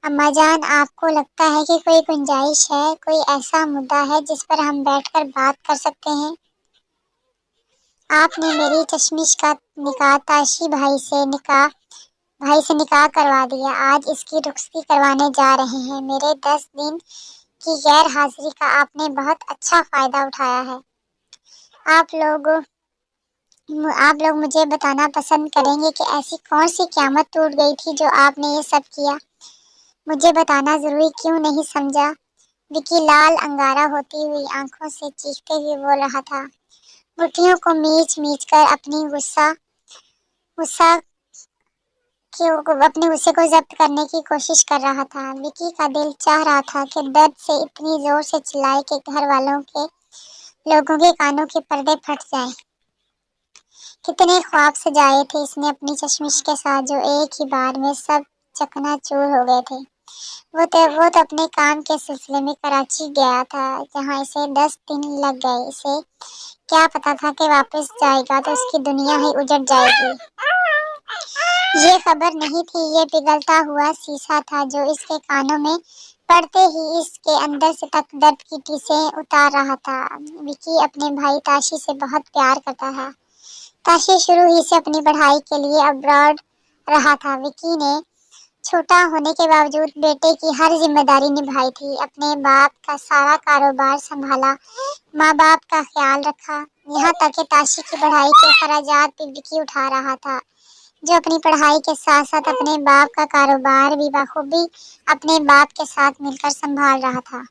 अम्मा जान, आपको लगता है कि कोई गुंजाइश है, कोई ऐसा मुद्दा है जिस पर हम बैठकर बात कर सकते हैं? आपने मेरी चश्मिश का निकाह ताशी भाई से निकाह करवा दिया, आज इसकी रुखसती करवाने जा रहे हैं। मेरे 10 दिन की गैर हाजिरी का आपने बहुत अच्छा फायदा उठाया है। आप लोग मुझे बताना पसंद करेंगे कि ऐसी कौन सी क़यामत टूट गई थी जो आपने ये सब किया? मुझे बताना जरूरी क्यों नहीं समझा? विकी लाल अंगारा होती हुई आंखों से चीखते हुए बोल रहा था। मुट्ठियों को मीच कर अपने गुस्से को जब्त करने की कोशिश कर रहा था। विकी का दिल चाह रहा था कि दर्द से इतनी जोर से चिल्लाए कि घर वालों के लोगों के कानों के पर्दे फट जाएं। कितने ख्वाब सजाए थे इसने अपनी चश्मिश के साथ, जो एक ही बार में सब चकनाचूर हो गए थे। वो तो अपने काम के सिलसिले में कराची गया था, जहाँ इसे 10 दिन लग गए। इसे क्या पता था कि वापस जाएगा तो उसकी दुनिया ही उजड़ जाएगी। ये खबर नहीं थी, ये पिघलता हुआ शीशा था जो इसके कानों में पड़ते ही इसके अंदर से तक दर्द की टीसें उतार रहा था। विकी अपने भाई ताशी से बहुत प्यार करता है। ताशी शुरू ही से अपनी पढ़ाई के लिए अब्रॉड रहा था। विकी ने छोटा होने के बावजूद बेटे की हर जिम्मेदारी निभाई थी, अपने बाप का सारा कारोबार संभाला, माँ बाप का ख्याल रखा, यहाँ तक कि ताशी की पढ़ाई के खर्चात भी विकी उठा रहा था, जो अपनी पढ़ाई के साथ साथ अपने बाप का कारोबार भी बखूबी अपने बाप के साथ मिलकर संभाल रहा था।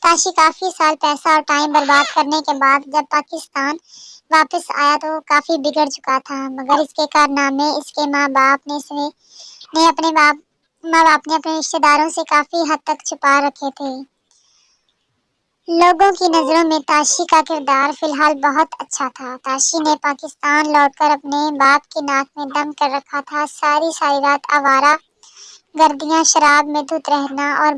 ताशी काफी साल पैसा और टाइम बर्बाद करने के बाद जब पाकिस्तान वापस आया तो काफी बिगड़ चुका था, मगर इसके कारनामे इसके माँ बाप ने अपने रिश्तेदारों से काफी हद तक छुपा रखे थे। लोगों की नजरों में ताशी का किरदार फिलहाल बहुत अच्छा था। ताशी ने पाकिस्तान लौटकर अपने बाप की नाक में दम कर रखा था। सारी रात आवारा गर्दियां, शराब में धुत रहना और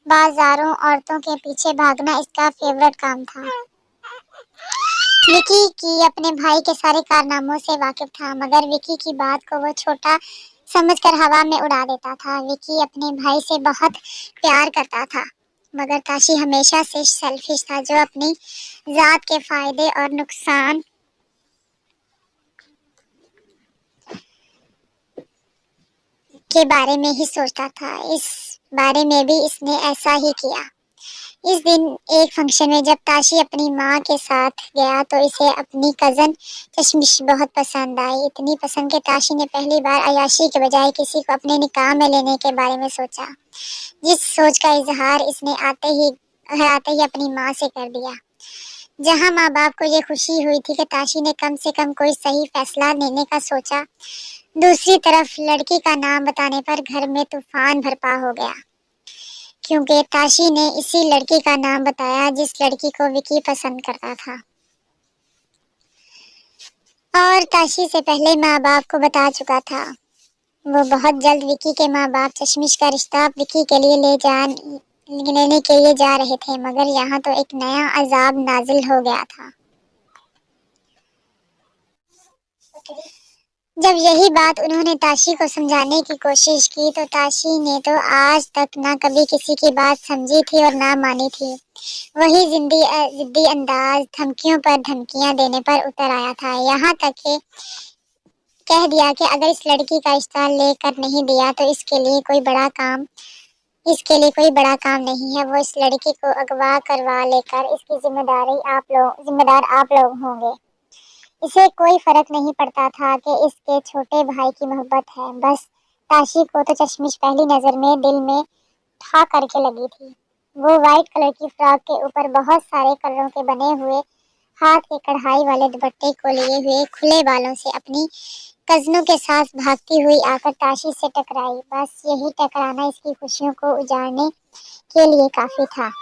बाजारों औरतों के पीछे भागना इसका फेवरेट काम था। विकी की अपने भाई के सारे कारनामों से वाकिफ था, मगर विकी की बात को वो छोटा समझकर हवा में उड़ा देता था। विकी अपने भाई से बहुत प्यार करता था, मगर ताशी हमेशा से सेल्फिश था, जो अपनी जात के फायदे और नुकसान के बारे में ही सोचता था। इस बारे में भी इसने ऐसा ही किया। इस दिन एक फंक्शन में जब ताशी अपनी माँ के साथ गया तो इसे अपनी कज़न चश्मिश बहुत पसंद आई। इतनी पसंद कि ताशी ने पहली बार अय्याशी के बजाय किसी को अपने निकाह में लेने के बारे में सोचा, जिस सोच का इजहार इसने आते ही अपनी माँ से कर दिया। जहाँ माँ बाप को ये खुशी हुई थी कि ताशी ने कम से कम कोई सही फैसला लेने का सोचा, दूसरी तरफ लड़की का नाम बताने पर घर में तूफान बरपा हो गया, क्योंकि ताशी ने इसी लड़की का नाम बताया जिस लड़की को विकी पसंद करता था। और ताशी से पहले माँ बाप को बता चुका था। वो बहुत जल्द विकी के माँ बाप चश्मिश का रिश्ता विकी के लिए लेने के लिए जा रहे थे, मगर यहाँ तो एक नया अजाब नाजिल हो गया था। जब यही बात उन्होंने ताशी को समझाने की कोशिश की तो ताशी ने तो आज तक ना कभी किसी की बात समझी थी और ना मानी थी। वही जिद्दी अंदाज, धमकियों पर धमकियां देने पर उतर आया था। यहाँ तक कि कह दिया कि अगर इस लड़की का रिश्ता लेकर नहीं दिया तो इसके लिए कोई बड़ा काम नहीं है। वो इस लड़की को अगवा करवा लेकर इसकी जिम्मेदार आप लोग होंगे। इसे कोई फर्क नहीं पड़ता था कि इसके छोटे भाई की मोहब्बत है। बस ताशी को तो चश्मिश पहली नजर में दिल में ठा करके लगी थी। वो व्हाइट कलर की फ्रॉक के ऊपर बहुत सारे कलरों के बने हुए हाथ के कढ़ाई वाले दुपट्टे को लिए हुए खुले बालों से अपनी कजनों के साथ भागती हुई आकर ताशी से टकराई। बस यही टकराना इसकी खुशियों को उजाड़ने के लिए काफी था।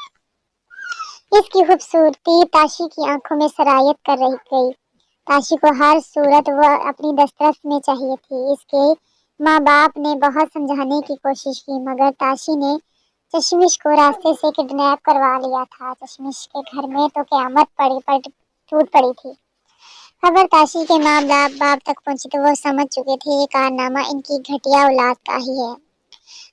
इसकी खूबसूरती ताशी की आंखों में सरायत कर रही गई। ताशी को हर सूरत वो अपनी दस्तरस में चाहिए थी। इसके माँ बाप ने बहुत समझाने की कोशिश की, मगर ताशी ने चश्मिश को रास्ते से किडनैप करवा लिया था। चश्मिश के घर में तो क़यामत टूट पड़ी थी। खबर ताशी के माँ बाप तक पहुंची तो वो समझ चुके थे ये कारनामा इनकी घटिया औलाद का ही है।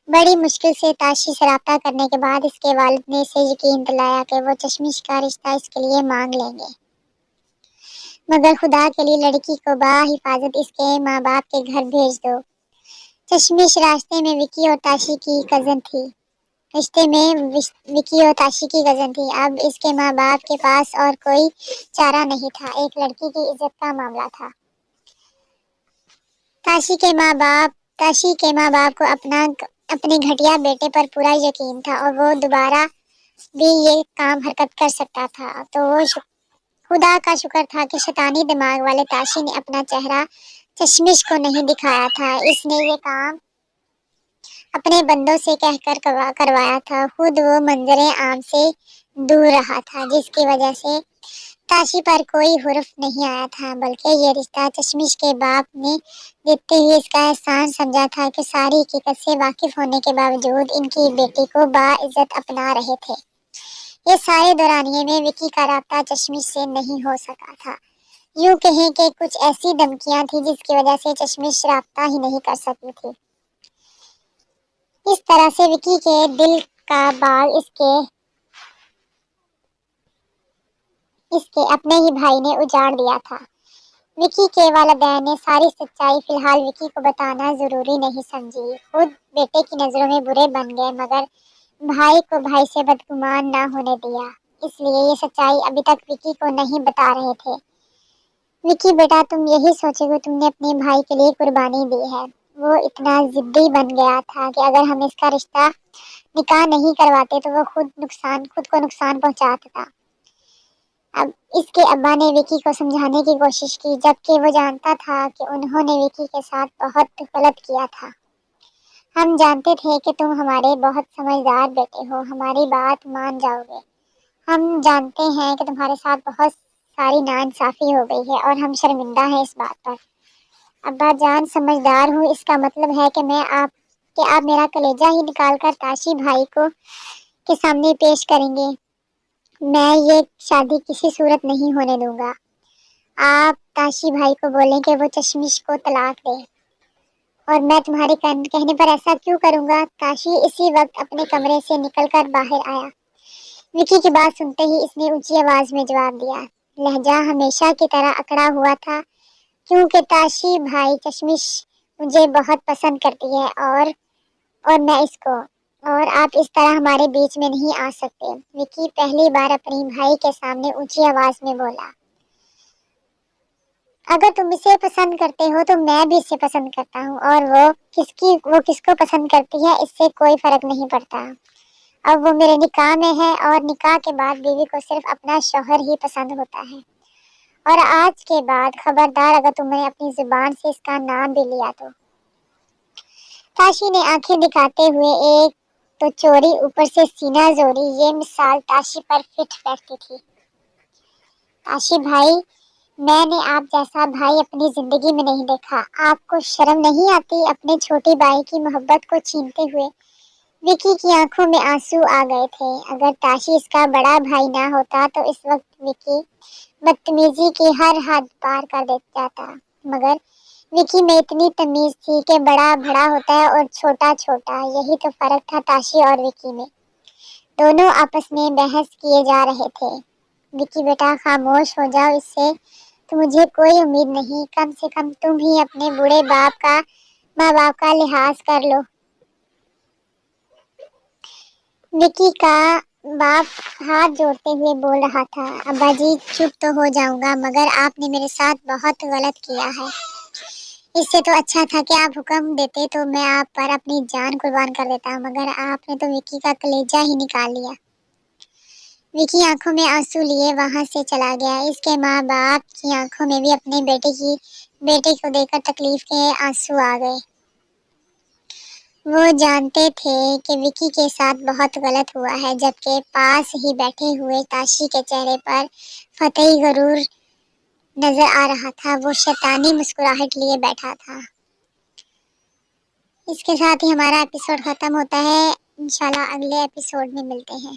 बड़ी मुश्किल से ताशी से राब्ता करने के बाद इसके वालिद ने इसे यकीन दिलाया कि वो चश्मिश का रिश्ता इसके लिए मांग लेंगे, मगर खुदा के लिए लड़की को हिफाजत इसके माँ बाप के घर भेज दो। चश्मिश रास्ते में विकी और ताशी की कज़न थी। अब इसके माँ बाप के पास और कोई चारा नहीं था। एक लड़की की इज्जत का मामला था। ताशी के माँ बाप को अपने घटिया बेटे पर पूरा यकीन था और वो दोबारा भी ये काम हरकत कर सकता था। तो वो खुदा का शुक्र था कि शैतानी दिमाग वाले ताशी ने अपना चेहरा चश्मिश को नहीं दिखाया था। इसने ये काम अपने बंदों से कहकर करवाया था। खुद वो मंजरे आम से दूर रहा था, जिसकी वजह से ताशी पर कोई हुर्फ नहीं आया था, बल्कि ये रिश्ता चश्मिश के बाप ने देखते हुए इसका एहसान समझा था कि सारी हकीकत से वाकिफ होने के बावजूद इनकी बेटी को बाइज्जत अपना रहे थे। ये सारे दौरानिये में विकी का राब्ता चश्मिश से नहीं हो सका था। यूं कहें कि कुछ ऐसी धमकियां थी जिसकी वजह से चश्मिश राब्ता ही नहीं कर सकी थी। इस तरह से विकी के दिल का बाग इसके अपने ही भाई ने उजाड़ दिया था। विकी के वालिदैन ने सारी सच्चाई फिलहाल विकी को बताना जरूरी नहीं समझी। खुद बेटे की नजरों में बुरे बन गए, मगर भाई को भाई से बदगुमान ना होने दिया। इसलिए ये सच्चाई अभी तक विकी को नहीं बता रहे थे। विकी बेटा, तुम यही सोचोगे तुमने अपने भाई के लिए कुर्बानी दी है। वो इतना जिद्दी बन गया था कि अगर हम इसका रिश्ता निकाह नहीं करवाते तो वो खुद को नुकसान पहुंचा देता। अब इसके अब्बा ने विकी को समझाने की कोशिश की, जबकि वो जानता था कि उन्होंने विकी के साथ बहुत गलत किया था। हम जानते थे कि तुम हमारे बहुत समझदार बेटे हो, हमारी बात मान जाओगे। हम जानते हैं कि तुम्हारे साथ बहुत सारी नाइंसाफी हो गई है और हम शर्मिंदा हैं इस बात पर। अब्बा जान, समझदार हूँ इसका मतलब है कि आप मेरा कलेजा ही निकाल कर ताशी भाई को के सामने पेश करेंगे। मैं ये शादी किसी सूरत नहीं होने दूंगा। आप ताशी भाई को बोलें कि वो चश्मिश को तलाक दे, और मैं तुम्हारे कहने पर ऐसा क्यों करूंगा। ताशी इसी वक्त अपने कमरे से निकलकर बाहर आया। विकी की बात सुनते ही इसने ऊंची आवाज में जवाब दिया। लहजा हमेशा की तरह अकड़ा हुआ था, क्योंकि ताशी भाई चश्मिश مجھے بہت پسند کرتی ہے اور میں اس کو، اور آپ اس طرح ہمارے بیچ میں نہیں آ سکتے۔ وکی پہلی بار اپنی بھائی کے سامنے اونچی آواز میں بولا۔ اگر تم اسے پسند کرتے ہو تو میں بھی اسے پسند کرتا ہوں، اور وہ کس کو پسند کرتی ہے اس سے کوئی فرق نہیں پڑتا۔ اب وہ میرے نکاح میں ہے، اور نکاح کے بعد بیوی کو صرف اپنا شوہر ہی پسند ہوتا ہے، اور آج کے بعد خبردار اگر تم نے اپنی زبان سے اس کا نام بھی لیا تو۔ تاشی نے آنکھیں دکھاتے ہوئے ایک تو چوری اوپر سے سینہ زوری، یہ مثال تاشی پر فٹ بیٹھتی تھی۔ تاشی بھائی، میں نے آپ جیسا بھائی اپنی زندگی میں نہیں دیکھا۔ آپ کو شرم نہیں آتی اپنے چھوٹی بھائی کی محبت کو چھینتے ہوئے؟ وکی کی آنکھوں میں آنسو آ گئے تھے۔ اگر تاشی اس کا بڑا بھائی نہ ہوتا تو اس وقت وکی بدتمیزی کی ہر حد پار کر جاتا، مگر وکی میں اتنی تمیز تھی کہ بڑا بڑا ہوتا ہے اور چھوٹا چھوٹا، یہی تو فرق تھا تاشی اور وکی میں۔ دونوں آپس میں بحث کیے جا رہے تھے۔ وکی بیٹا خاموش ہو جاؤ، اس سے تو مجھے کوئی امید نہیں، کم سے کم تم ہی اپنے بوڑھے ماں باپ کا لحاظ کر لو۔ وکی کا باپ ہاتھ جوڑتے ہوئے بول رہا تھا، ابا جی چپ تو ہو جاؤں گا، مگر آپ نے میرے ساتھ بہت غلط کیا ہے۔ اس سے تو اچھا تھا کہ آپ حکم دیتے تو میں آپ پر اپنی جان قربان کر دیتا، مگر آپ نے تو وکی کا کلیجہ ہی نکال لیا۔ وکی آنکھوں میں آنسو لیے وہاں سے چلا گیا۔ اس کے ماں باپ کی آنکھوں میں بھی اپنے بیٹے کو دیکھ کر تکلیف کے آنسو آ گئے۔ وہ جانتے تھے کہ وکی کے ساتھ بہت غلط ہوا ہے، جبکہ پاس ہی بیٹھے ہوئے تاشی کے چہرے پر فتحی غرور نظر آ رہا تھا۔ وہ شیطانی مسکراہٹ لیے بیٹھا تھا۔ اس کے ساتھ ہی ہمارا ایپیسوڈ ختم ہوتا ہے۔ انشاءاللہ اگلے ایپیسوڈ میں ملتے ہیں۔